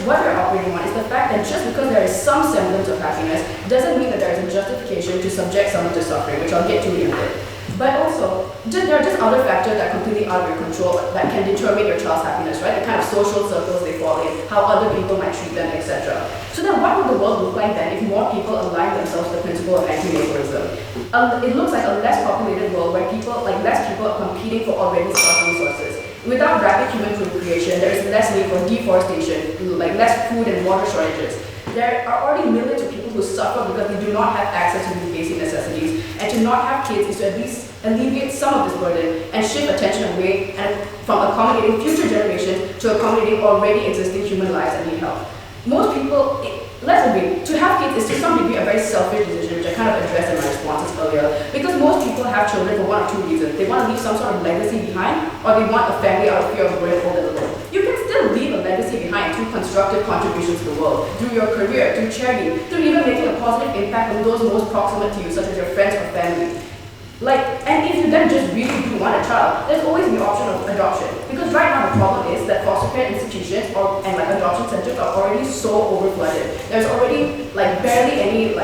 what we're operating on is the fact that just because there is some semblance of happiness doesn't mean that there is a justification to subject someone to suffering, which I'll get to in a bit. But also, there are just other factors that are completely out of your control that can determine your child's happiness, right? The kind of social circles they fall in, how other people might treat them, etc. So then what would the world look like then if more people align themselves to the principle of anti-neighborism? It looks like a less populated world where less people are competing for already scarce resources. Without rapid human procreation, there is less need for deforestation, like less food and water shortages. There are already millions of people who suffer because they do not have access to these basic necessities, and to not have kids is to at least alleviate some of this burden and shift attention away from accommodating future generations to accommodating already existing human lives that need help. Most people, let's agree, to have kids is to some degree a very selfish decision, which I kind of addressed in my responses earlier, because most people have children for one or two reasons. They want to leave some sort of legacy behind, or they want a family out of fear of growing old and alone. You can still leave a legacy behind through constructive contributions to the world, through your career, through charity, through even making a positive impact on those most proximate to you, such as your friends or family. And if you then just really do want a child, there's always the option of adoption. Because right now the problem is that foster care institutions and adoption centers are already so overflooded. There's already barely any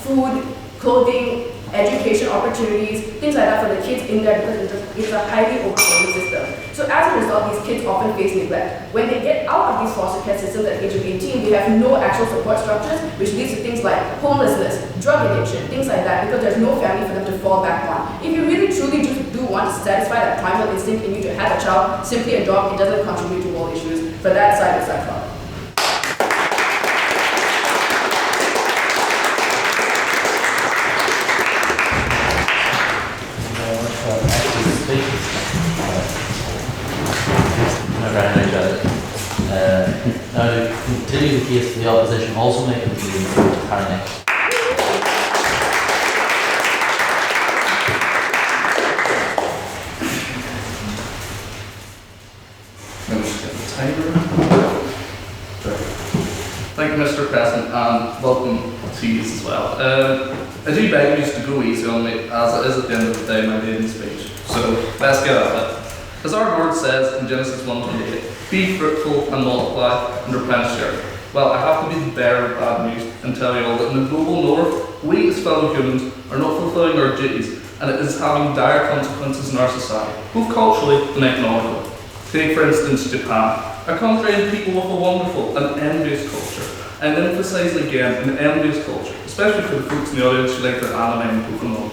food, clothing, education opportunities, things like that for the kids in there because it's a highly overflowing system. So as a result, these kids often face neglect. When they get out of these foster care systems at the age of 18, they have no actual support structures, which leads to things like homelessness, drug addiction, things like that, because there's no family for them to fall back on. If you really truly just do want to satisfy that primal instinct in you to have a child, simply adopt. It doesn't contribute to world issues. For that side of side. Now, to continue the case for the opposition, also making the meeting for Harry next. Thank you, Mr. President, and welcome to you as well. I do beg you to go easy on me, as it is at the end of the day my maiden speech. So let's get at it. As our Lord says in Genesis 1:28, be fruitful and multiply and replenish the earth. Well, I have to be the bearer of bad news and tell you all that in the global north, we as fellow humans are not fulfilling our duties, and it is having dire consequences in our society, both culturally and economically. Take for instance Japan, a country and people with a wonderful and envious culture, and emphasise again an envious culture, especially for the folks in the audience who like their anime and Pokemon.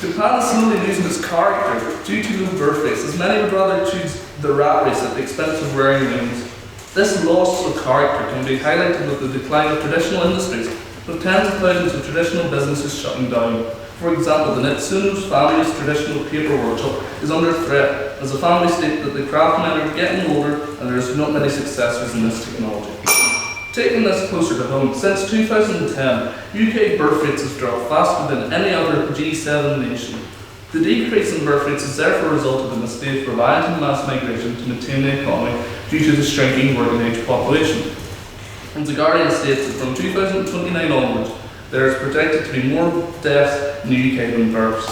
Japan is slowly losing its character due to low birth rates, as many would rather choose the rat race at the expense of wearing wings. This loss of character can be highlighted with the decline of traditional industries, with tens of thousands of traditional businesses shutting down. For example, the Nitsuno's family's traditional paper workshop is under threat, as the family state that the craftsmen are getting older and there is not many successors in this technology. Taking this closer to home, since 2010, UK birth rates have dropped faster than any other G7 nation. The decrease in birth rates has therefore resulted in a state reliant on mass migration to maintain the economy due to the shrinking working age population. And The Guardian states that from 2029 onwards, there is projected to be more deaths in the UK than births.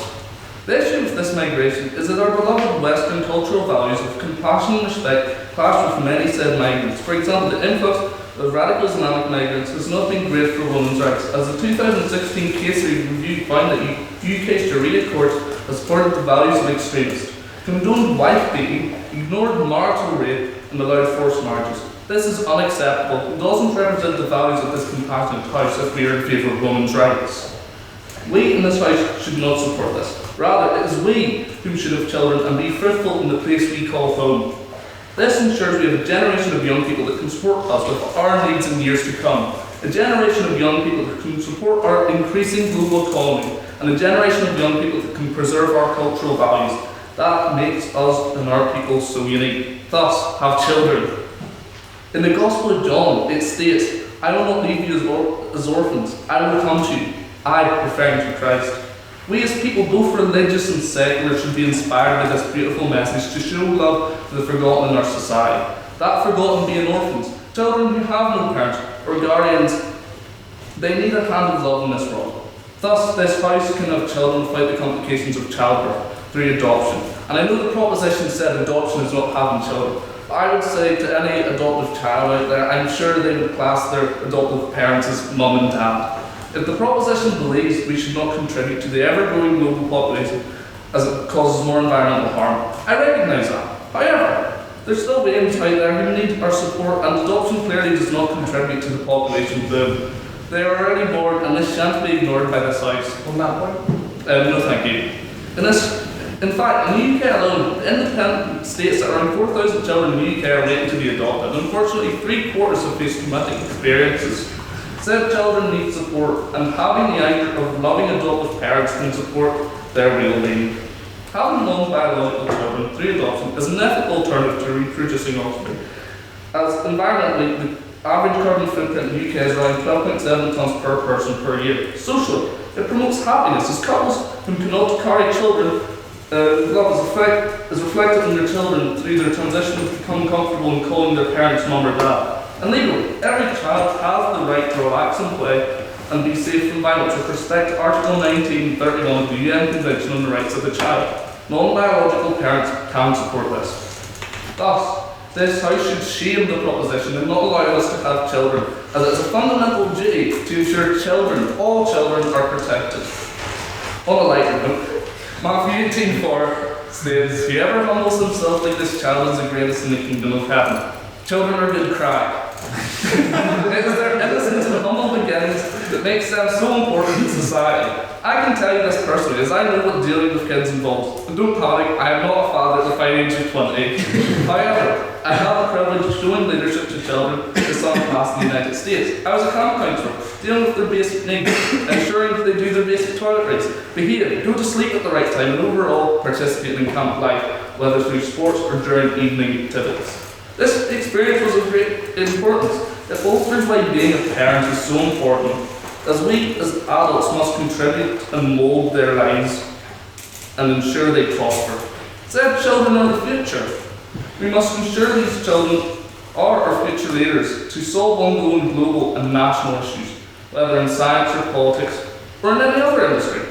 The issue with this migration is that our beloved Western cultural values of compassion and respect clash with many said migrants. For example, the influx of radical Islamic migrants has not been great for women's rights, as the 2016 case review found that UK's Sharia courts have supported the values of extremists, condoned wife beating, ignored marital rape, and allowed forced marriages. This is unacceptable and doesn't represent the values of this compassionate house if we are in favour of women's rights. We in this house should not support this. Rather, it is we who should have children and be fruitful in the place we call home. This ensures we have a generation of young people that can support us with our needs in years to come, a generation of young people that can support our increasing global economy, and a generation of young people that can preserve our cultural values. That makes us and our people so unique. Thus, have children. In the Gospel of John, it states, I will not leave you as orphans, I will come to you. I, referring to Christ. We as people, both religious and secular, should be inspired by this beautiful message to show love to the forgotten in our society. That forgotten being orphans, children who have no parents or guardians. They need a hand of love in this world. Thus, this house can have children without the complications of childbirth through adoption. And I know the proposition said adoption is not having children. But I would say to any adoptive child out there, I'm sure they would class their adoptive parents as mum and dad. If the proposition believes we should not contribute to the ever-growing global population as it causes more environmental harm, I recognise that. However, there's still Wales out there who need our support, and adoption clearly does not contribute to the population boom. They are already born, and this shan't be ignored by this House. On that point? No, thank you. In fact, in the UK alone, independent states that around 4,000 children in the UK are waiting to be adopted. Unfortunately, 3/4 have faced traumatic experiences. Said children need support, and having the anchor of loving adoptive parents can support their real need. Having non-biological children through adoption is an ethical alternative to reproducing offspring. As environmentally, the average carbon footprint in the UK is around 12.7 tonnes per person per year. Socially, it promotes happiness as couples who cannot carry children. Love is reflected in their children through their transition to become comfortable in calling their parents mum or dad. And legally, every child has the right to relax and play and be safe from violence with respect to Article 1931 of the UN Convention on the Rights of the Child. Non-biological parents can support this. Thus, this House should shame the proposition and not allow us to have children, as it is a fundamental duty to ensure children, all children, are protected. On a lighter note, Matthew 18:4 says, "Whoever humbles himself like this child is the greatest in the kingdom of heaven." Children are good cry. It is their innocence and humble beginnings that makes them so important in society. I can tell you this personally, as I know what dealing with kids involves. But don't panic, I am not a father at the fine age of 20. However, I have the privilege of showing leadership to children in some class in the United States. I was a camp counselor, dealing with their basic needs, ensuring that they do their basic toiletries, behave, go to sleep at the right time, and overall participate in camp life, whether through sports or during evening activities. This experience was of great importance. The bolsters well-being of parents is so important, as we as adults must contribute and mould their lives and ensure they prosper. Said children are the future. We must ensure these children are our future leaders to solve ongoing global and national issues, whether in science or politics or in any other industry.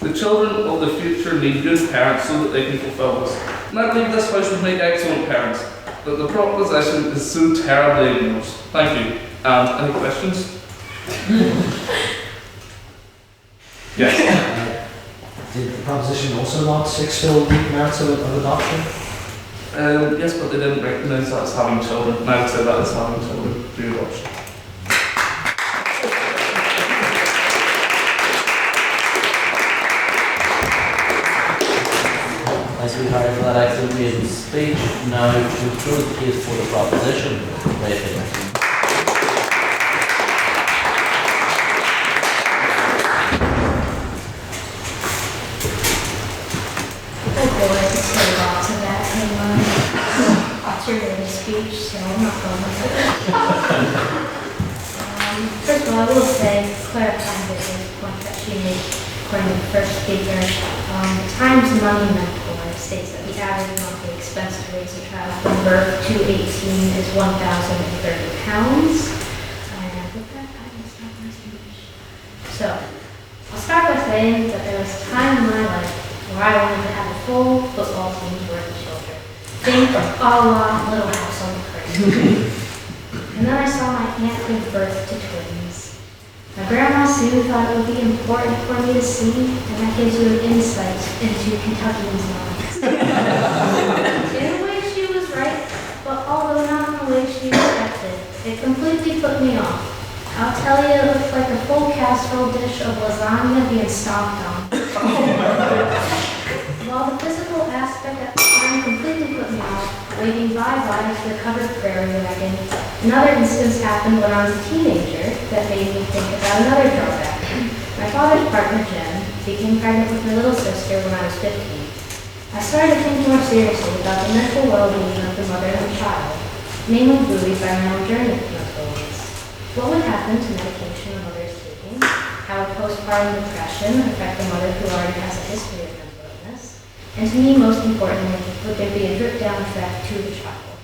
The children of the future need good parents so that they can fulfill this. And I believe this House would make excellent parents. But the proposition is so terribly ignored. Thank you. Any questions? Yes. Did the proposition also not extol the merits of adoption? Yes, but they didn't recognise that as having children. And I would say that as having children through adoption. Thanks, Harry, for that excellent maiden speech. Now, to close the case for the proposition, Beth. Speech, so I'm not going with it. First of all, I will say, clarifying the point that she made, according to the first speaker, the Times Money Mentor states that the average monthly expense to raise a child from birth to 18 is £1,030. And with that, I will start my speech. So, I'll start by saying that there was a time in my life where I wanted to have a full football team's worth of children. Think of a la Little House on the Prairie. And then I saw my aunt give birth to twins. My grandma Sue thought it would be important for me to see, and that gives you an insight into Kentuckians' minds. In a way she was right, but although not in a way she expected, it completely put me off. I'll tell you, it looked like a full casserole dish of lasagna being stomped on. While the physical aspect at the time completely put me off, waving bye-bye to the covered prairie wagon, another instance happened when I was a teenager that made me think about another drawback. My father's partner, Jen, became pregnant with my little sister when I was 15. I started to think more seriously about the mental well-being of the mother and child, mainly buoyed by my own journey with mental illness. What would happen to medication a mother is taking? How would postpartum depression affect a mother who already has a history of mental illness? And to me, most importantly, would there be a drip-down effect to the child?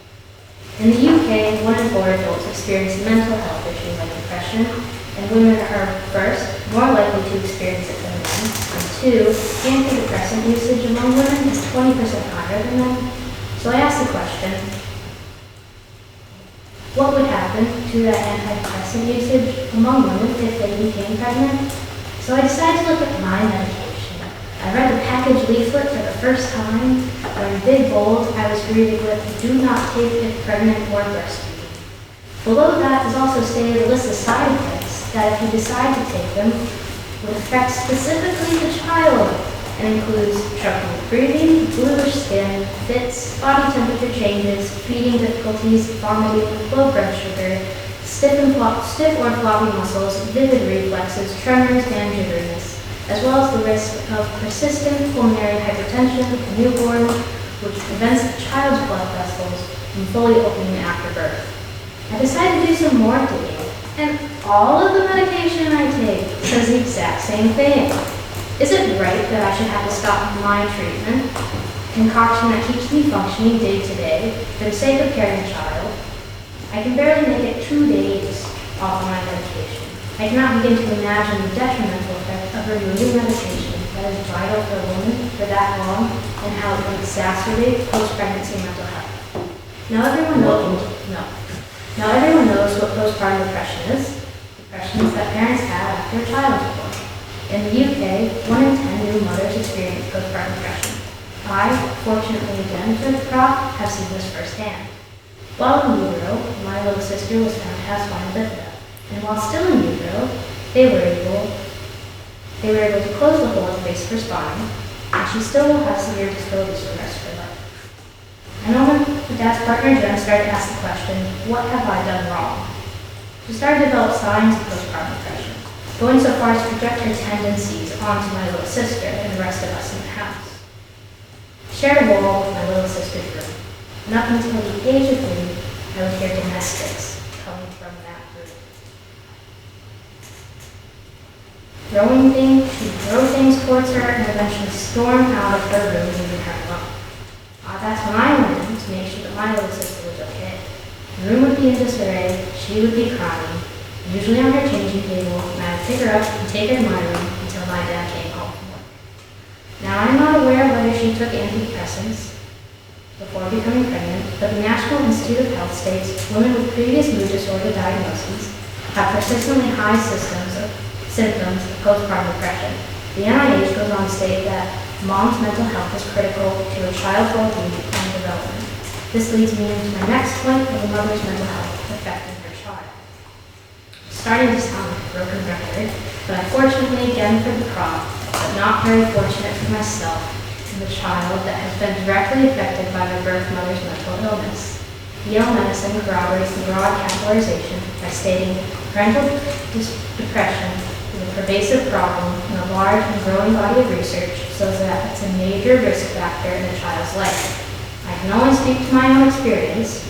In the UK, 1 in 4 adults experience mental health issues like depression, and women are, first, more likely to experience it than men, and 2, antidepressant usage among women is 20% higher than men. So I asked the question, What would happen to that antidepressant usage among women if they became pregnant? So I decided to look at my medication. I read the package leaflet for the first time, where in big bold I was greeted with, "Do not take if pregnant or breastfeeding." Below that is also stated a list of side effects that, if you decide to take them, would affect specifically the child, and includes trouble with breathing, bluish skin, fits, body temperature changes, feeding difficulties, vomiting, low blood sugar, stiff or floppy muscles, vivid reflexes, tremors, and jitteriness, as well as the risk of persistent pulmonary hypertension in newborn, which prevents the child's blood vessels from fully opening after birth. I decided to do some more digging, and all of the medication I take says the exact same thing. Is it right that I should have to stop my treatment, concoction that keeps me functioning day to day, for the sake of carrying a child? I can barely make it 2 days off my medication. I cannot begin to imagine the detrimental effect of removing medication that is vital for a woman for that long, and how it can exacerbate post-pregnancy mental health. Now everyone knows what postpartum depression is. Depression is that parents have after a child is born. In the UK, 1 in 10 new mothers experience postpartum depression. I, fortunately again for the crop, have seen this firsthand. While in utero, my little sister was found to have spinal bifida, and while still in utero, they were able to close the hole in the base of her spine, and she still will have severe disabilities for the rest of her life. I know when Dad's partner Jen started to ask the question, what have I done wrong? She started to develop signs of postpartum depression, going so far as to project her tendencies onto my little sister and the rest of us in the house. Shared a wall with my little sister's room, and up until the age of 3, I would hear domestics coming from that room. She'd throw things towards her and eventually storm out of her room, leaving her alone. That's when I went in to make sure that my little sister was okay. The room would be in disarray, she would be crying, usually on her changing table, and I would pick her up and take her to my room until my dad came home from work. Now, I'm not aware whether she took antidepressants before becoming pregnant, but the National Institute of Health states women with previous mood disorder diagnoses have persistently high symptoms of postpartum depression. The NIH goes on to state that mom's mental health is critical to a child's well-being and development. This leads me into my next point of a mother's mental health affecting her child. Starting to sound like a broken record, but unfortunately again for the crop, but not very fortunate for myself and the child that has been directly affected by my birth mother's mental illness. Yale Medicine corroborates the broad categorization by stating parental depression is a pervasive problem in a large and growing body of research, so that it's a major risk factor in a child's life. I can only speak to my own experience,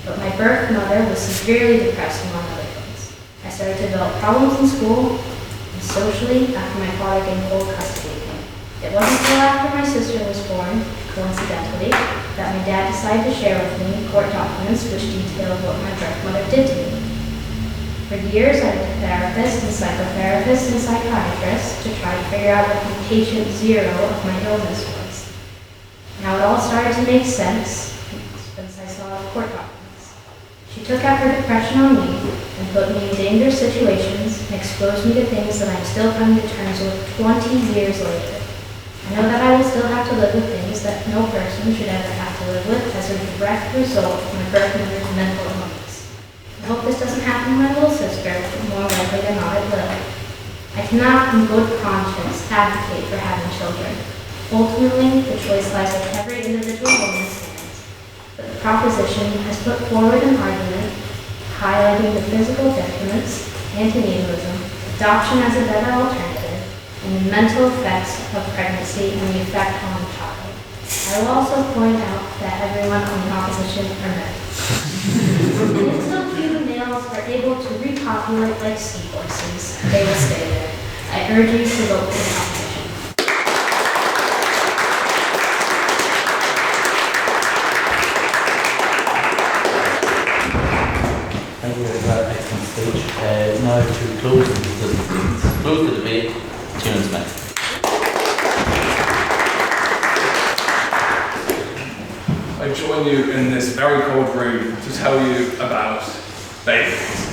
but my birth mother was severely depressed among other things. I started to develop problems in school and socially after my father gained full custody of me. It wasn't until after my sister was born, coincidentally, that my dad decided to share with me court documents which detailed what my birth mother did to me. For years, I went to therapists and psychotherapists and psychiatrists to try to figure out what the patient zero of my illness was. Now it all started to make sense once I saw the court documents. She took out her depression on me and put me in dangerous situations and exposed me to things that I'm still coming to terms with 20 years later. I know that I will still have to live with things that no person should ever have to live with as a direct result of my birth mother's mental illness. I hope this doesn't happen to my little sister, but more likely than not it will. I cannot in good conscience advocate for having children. Ultimately, the choice lies with every individual woman's hands. But the proposition has put forward an argument highlighting the physical detriments, antenatalism, adoption as a better alternative, and the mental effects of pregnancy and the effect on the child. I will also point out that everyone on the opposition are men. Until human males are able to repopulate like seahorses, they will stay there. I urge you to vote for the opposition. Thank you for that excellent speech. Now to close the debate, Tiarnan Smith. I join you in this very cold room to tell you about babies.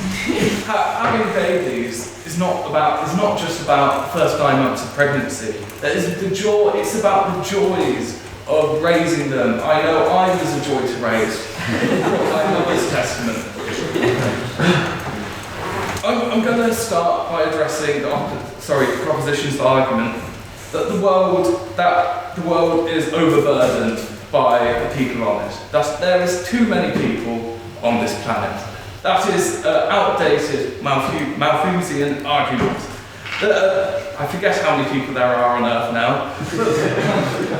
Having babies is not just about the first 9 months of pregnancy. It's about the joys of raising them. I know I was a joy to raise. I know this testament. I'm going to start by addressing the proposition's argument that the world is overburdened by the people on it. There is too many people on this planet. That is outdated Malthusian argument. I forget how many people there are on Earth now.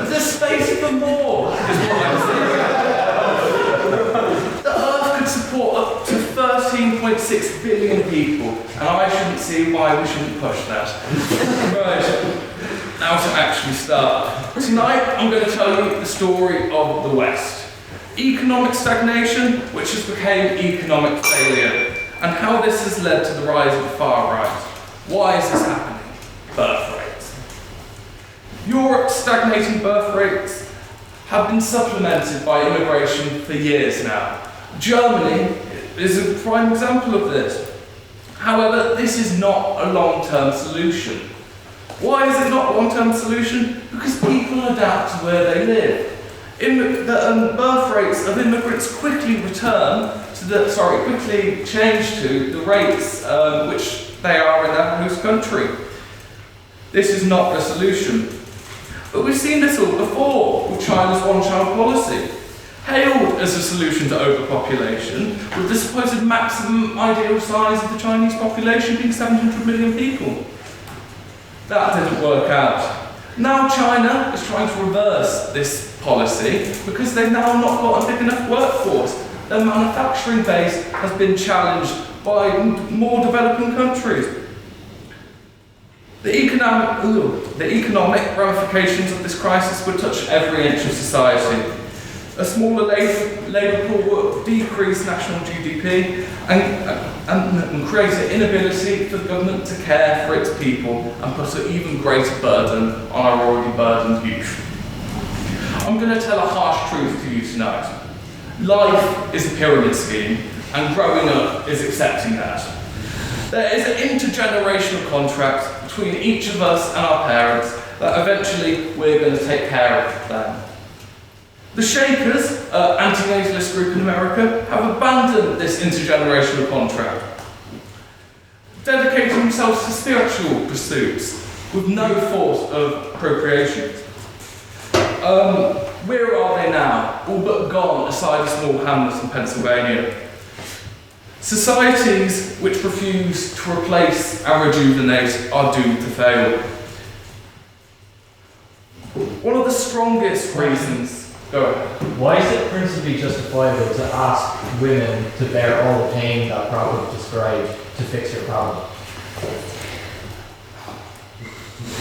There's space for more, is what I'm saying. The Earth could support up to 13.6 billion people, and I shouldn't see why we shouldn't push that. Right. Now to actually start. Tonight I'm going to tell you the story of the West. Economic stagnation, which has become economic failure, and how this has led to the rise of the far right. Why is this happening? Birth rates. Europe's stagnating birth rates have been supplemented by immigration for years now. Germany is a prime example of this. However, this is not a long-term solution. Why is it not a long-term solution? Because people adapt to where they live. The birth rates of immigrants quickly change to the rates which they are in their host country. This is not the solution. But we've seen this all before with China's one-child policy, hailed as a solution to overpopulation, with the supposed maximum ideal size of the Chinese population being 700 million people. That didn't work out. Now China is trying to reverse this policy because they've now not got a big enough workforce. Their manufacturing base has been challenged by more developing countries. The economic ramifications of this crisis would touch every inch of society. A smaller labour pool would decrease national GDP and create an inability for the government to care for its people and put an even greater burden on our already burdened youth. I'm going to tell a harsh truth to you tonight. Life is a pyramid scheme, and growing up is accepting that. There is an intergenerational contract between each of us and our parents that eventually we're going to take care of them. The Shakers, anti-natalist group in America, have abandoned this intergenerational contract, dedicating themselves to spiritual pursuits with no thought of procreation. Where are they now? All but gone, aside a small hamlet in Pennsylvania. Societies which refuse to replace and rejuvenate are doomed to fail. One of the strongest reasons... Go ahead. Why is it principally justifiable to ask women to bear all the pain that Proverbs described to fix your problem?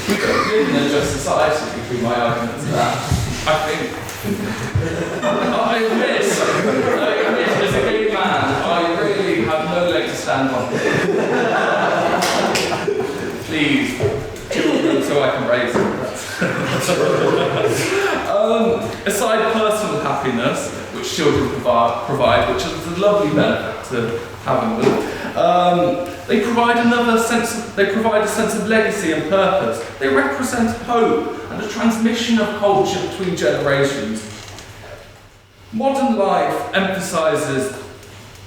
We don't live in a just society between my arguments and that. I think. I admit, as a gay man, I really have no leg to stand on. Please, children, so I can raise them. Aside personal happiness, which children provide, which is a lovely benefit to having them, they provide a sense of legacy and purpose. They represent hope and a transmission of culture between generations. Modern life emphasises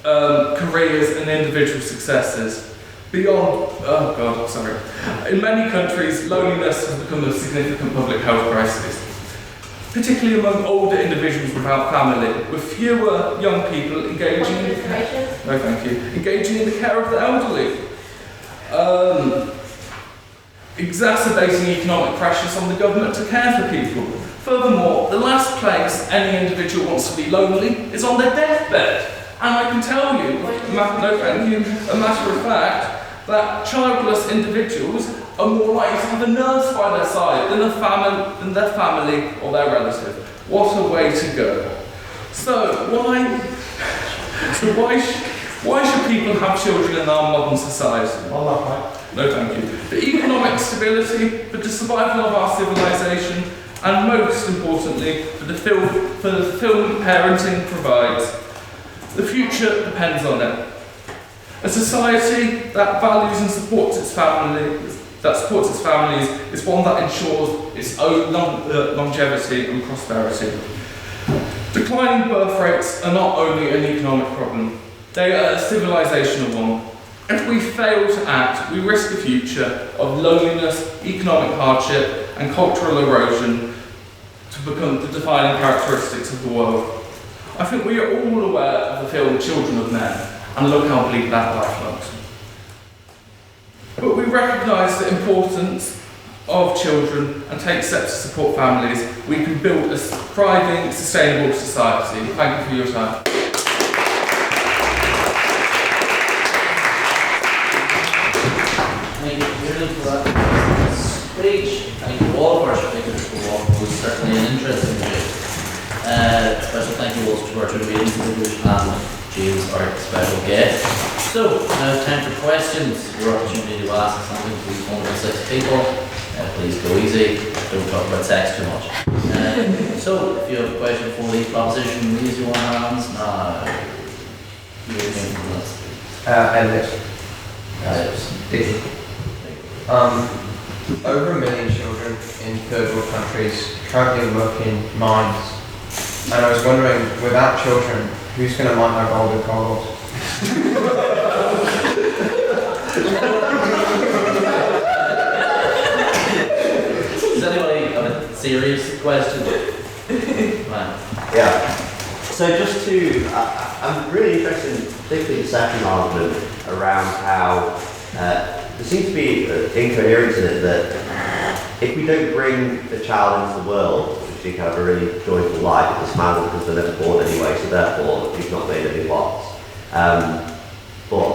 careers and individual successes. In many countries, loneliness has become a significant public health crisis, particularly among older individuals without family, with fewer young people engaging in the care of the elderly, exacerbating economic pressures on the government to care for people. Furthermore, the last place any individual wants to be lonely is on their deathbed. And I can tell you, a matter of fact, that childless individuals are more likely to have a nurse by their side than their family or their relative. What a way to go. So why should people have children in our modern society? No, thank you. For economic stability, for the survival of our civilization, and most importantly, for the fulfillment parenting provides. The future depends on it. A society that values and supports its families, is one that ensures its own longevity and prosperity. Declining birth rates are not only an economic problem, they are a civilisational one. If we fail to act, we risk a future of loneliness, economic hardship and cultural erosion to become the defining characteristics of the world. I think we are all aware of the film Children of Men, and look how bleak that life looks. But we recognise the importance of children and take steps to support families. We can build a thriving, sustainable society. Thank you for your time. Thank you, Kieran, for that speech. Thank you all of our speakers for what was certainly an interesting debate. Special thank you also to our two meeting speakers and James, our special guest. So, now it's time for questions. Your opportunity to ask something to these 106 people. Please go easy. Don't talk about sex too much. So, if you have a question for the proposition, raise your hands now. Your name from us. Elliot. Over 1 million children in third world countries currently work in mines, and I was wondering, without children, who's going to mine our gold and cobalt? Does anybody have a serious question? Yeah. So just to, I'm really interested in particularly the second argument around how there seems to be incoherence in it that if we don't bring the child into the world, which you have a really joyful life, it's dismantled because they're never born anyway, so therefore you've not made any loss. But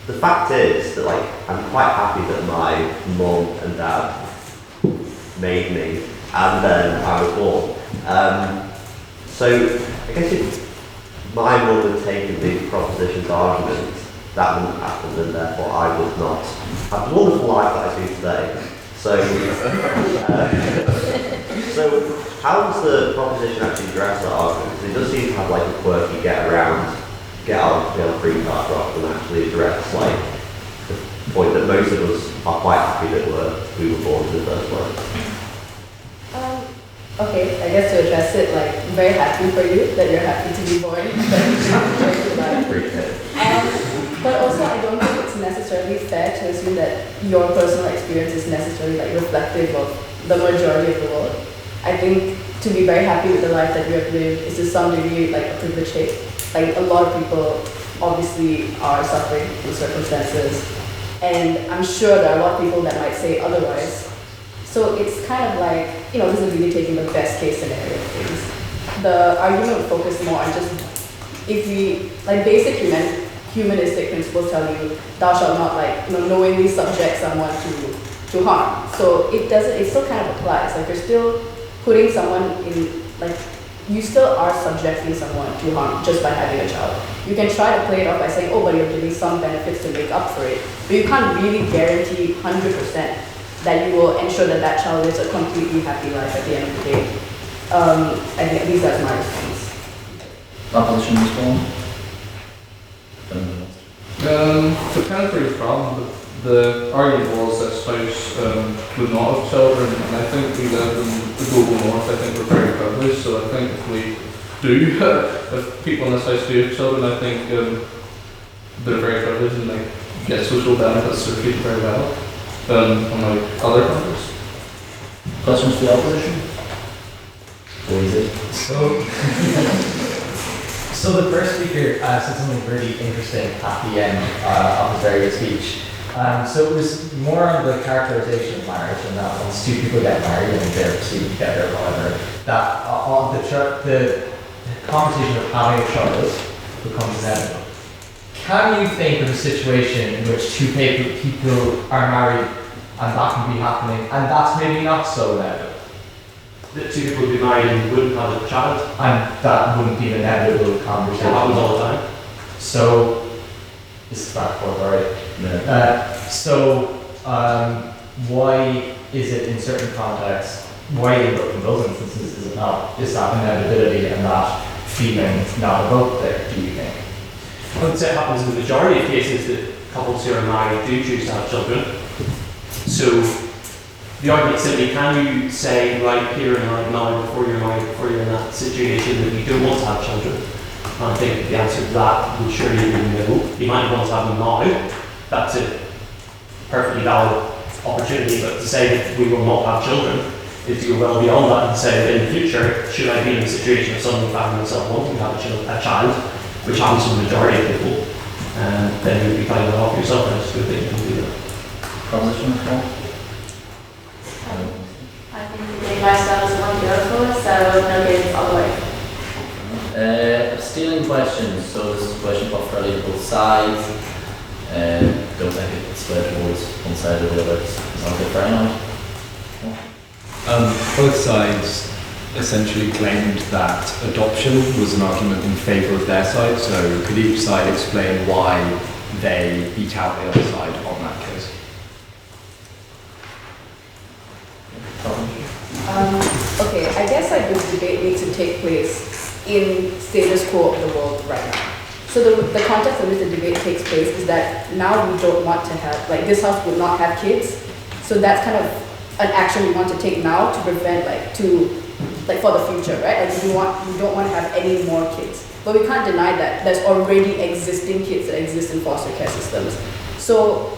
the fact is that I'm quite happy that my mum and dad made me and then I was born. So I guess if my mum had taken the proposition's argument, that wouldn't happen, and therefore I would not have the wonderful life that I do today. So, so how does the proposition actually address that argument? Because it does seem to have a quirky get out of jail free card rather than actually address the point that most of us are quite happy that we were born in the first place. Okay, I guess to address it, I'm very happy for you that you're happy to be born. But also, I don't think it's necessarily fair to assume that your personal experience is necessarily reflective of the majority of the world. I think to be very happy with the life that you have lived is to some degree a privileged state. A lot of people obviously are suffering from circumstances, and I'm sure there are a lot of people that might say otherwise. So it's kind of this is really taking the best case scenario of things. The argument would focus more on just if we, basic humanistic principles tell you, thou shalt not knowingly subject someone to harm. So it still kind of applies. You're still putting someone in, you still are subjecting someone to harm just by having a child. You can try to play it off by saying, oh, but you're giving some benefits to make up for it. But you can't really guarantee 100% that you will ensure that that child lives a completely happy life at the end of the day. I think at least that's my response. Proposition response? Depends where you're from, but the argument was that spouse would not have children, and I think we live in the global north. I think we're very privileged, so I think if we do, if people in this house do have children, I think they're very privileged and get social benefits, so they're treated very well. Unlike other countries. Questions for the opposition? So the first speaker said something really interesting at the end of his very good speech. So it was more on the characterization of marriage, and that once two people get married and they're proceeding together or whatever, that on the conversation of having a child becomes inevitable. Can you think of a situation in which two people are married and that can be happening, and that's maybe not so inevitable? That two people would be married and wouldn't have a child? And that wouldn't be an inevitable conversation. It happens all the time. So, this is back forth, alright. Why is it in certain contexts, why in those instances is it not, is that inevitability and that feeling not evoked there, do you think? I would say it happens in the majority of cases that couples who are married do choose to have children. So the argument simply, can you say right here and right now, before you're married, before you're in that situation, that you don't want to have children? And I think the answer to that would surely be no. You might want to have them now. That's a perfectly valid opportunity, but to say that we will not have children is to go well beyond that and say in the future, should I be in a situation of suddenly finding myself wanting to have a child, which happens to the majority of people, then you'd be finding that off yourself, and it's a good thing you can do that. Proposition as well? I think the dating lifestyle is one beautiful, so no kids all the way. Abstaining questions. So this is a question for fairly both sides. Don't think it's swayed towards one side or the other. It's not good for anyone. Both sides essentially claimed that adoption was an argument in favour of their side, so could each side explain why they beat out the other side on that case? Okay, I guess like this debate needs to take place in status quo of the world right now. So the context in which the debate takes place is that now we don't want to have, like this house would not have kids, so that's kind of an action we want to take now to prevent for the future, right? Like we don't want to have any more kids. But we can't deny that there's already existing kids that exist in foster care systems. So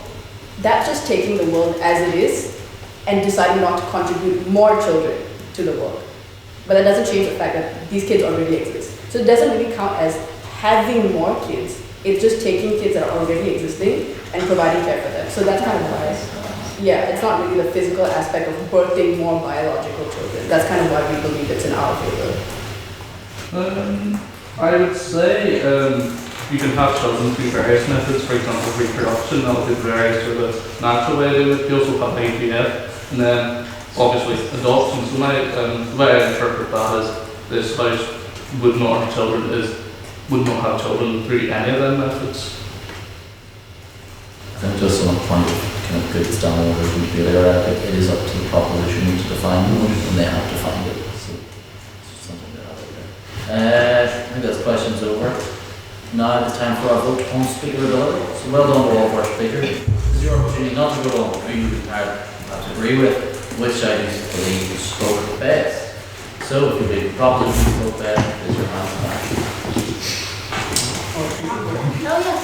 that's just taking the world as it is and deciding not to contribute more children to the world. But that doesn't change the fact that these kids already exist. So it doesn't really count as having more kids. It's just taking kids that are already existing and providing care for them. So that's kind of why, yeah, it's not really the physical aspect of birthing more biological children. That's kind of why we believe it's in our favor. I would say you can have children through various methods. For example, reproduction, that would be various sort of natural way to do it. You also have IVF, and then obviously adoption. So the way I interpret that is this house would not have children through any of them methods. I think just on a point of kind of good standing orders would be there, it is up to the proposition to define the motion, and they have to find it. So it's just something to have out there. I think that's questions over. Now it's time for our vote on speaker ability. So well done to all of our speakers. This is your opportunity not to go on who you have to agree with, which side you believe spoke best. So if you believe the proposition spoke best, raise your hands back. Oh yes.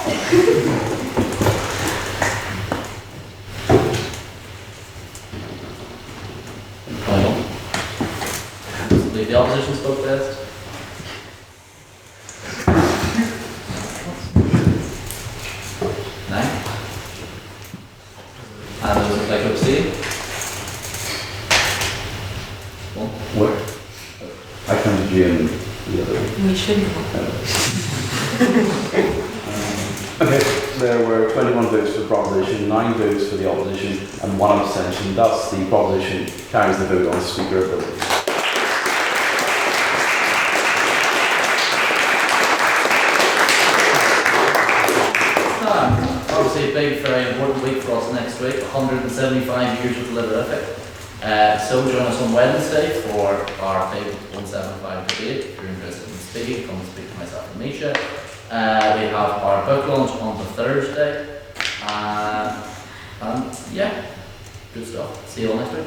The opposition spoke best. Nine. And those would like to abstain? What? I counted you in the other way. We shouldn't. Okay, there were 21 votes for the proposition, 9 votes for the opposition, and 1 abstention. Thus, the proposition carries the vote on speaker ability. Obviously a big, very important week for us next week, 175 years of Dhivyah. So join us on Wednesday for our big 175 debate. If you're interested in speaking, come and speak to myself and Misha. We have our book launch on the Thursday. And yeah, good stuff. See you all next week.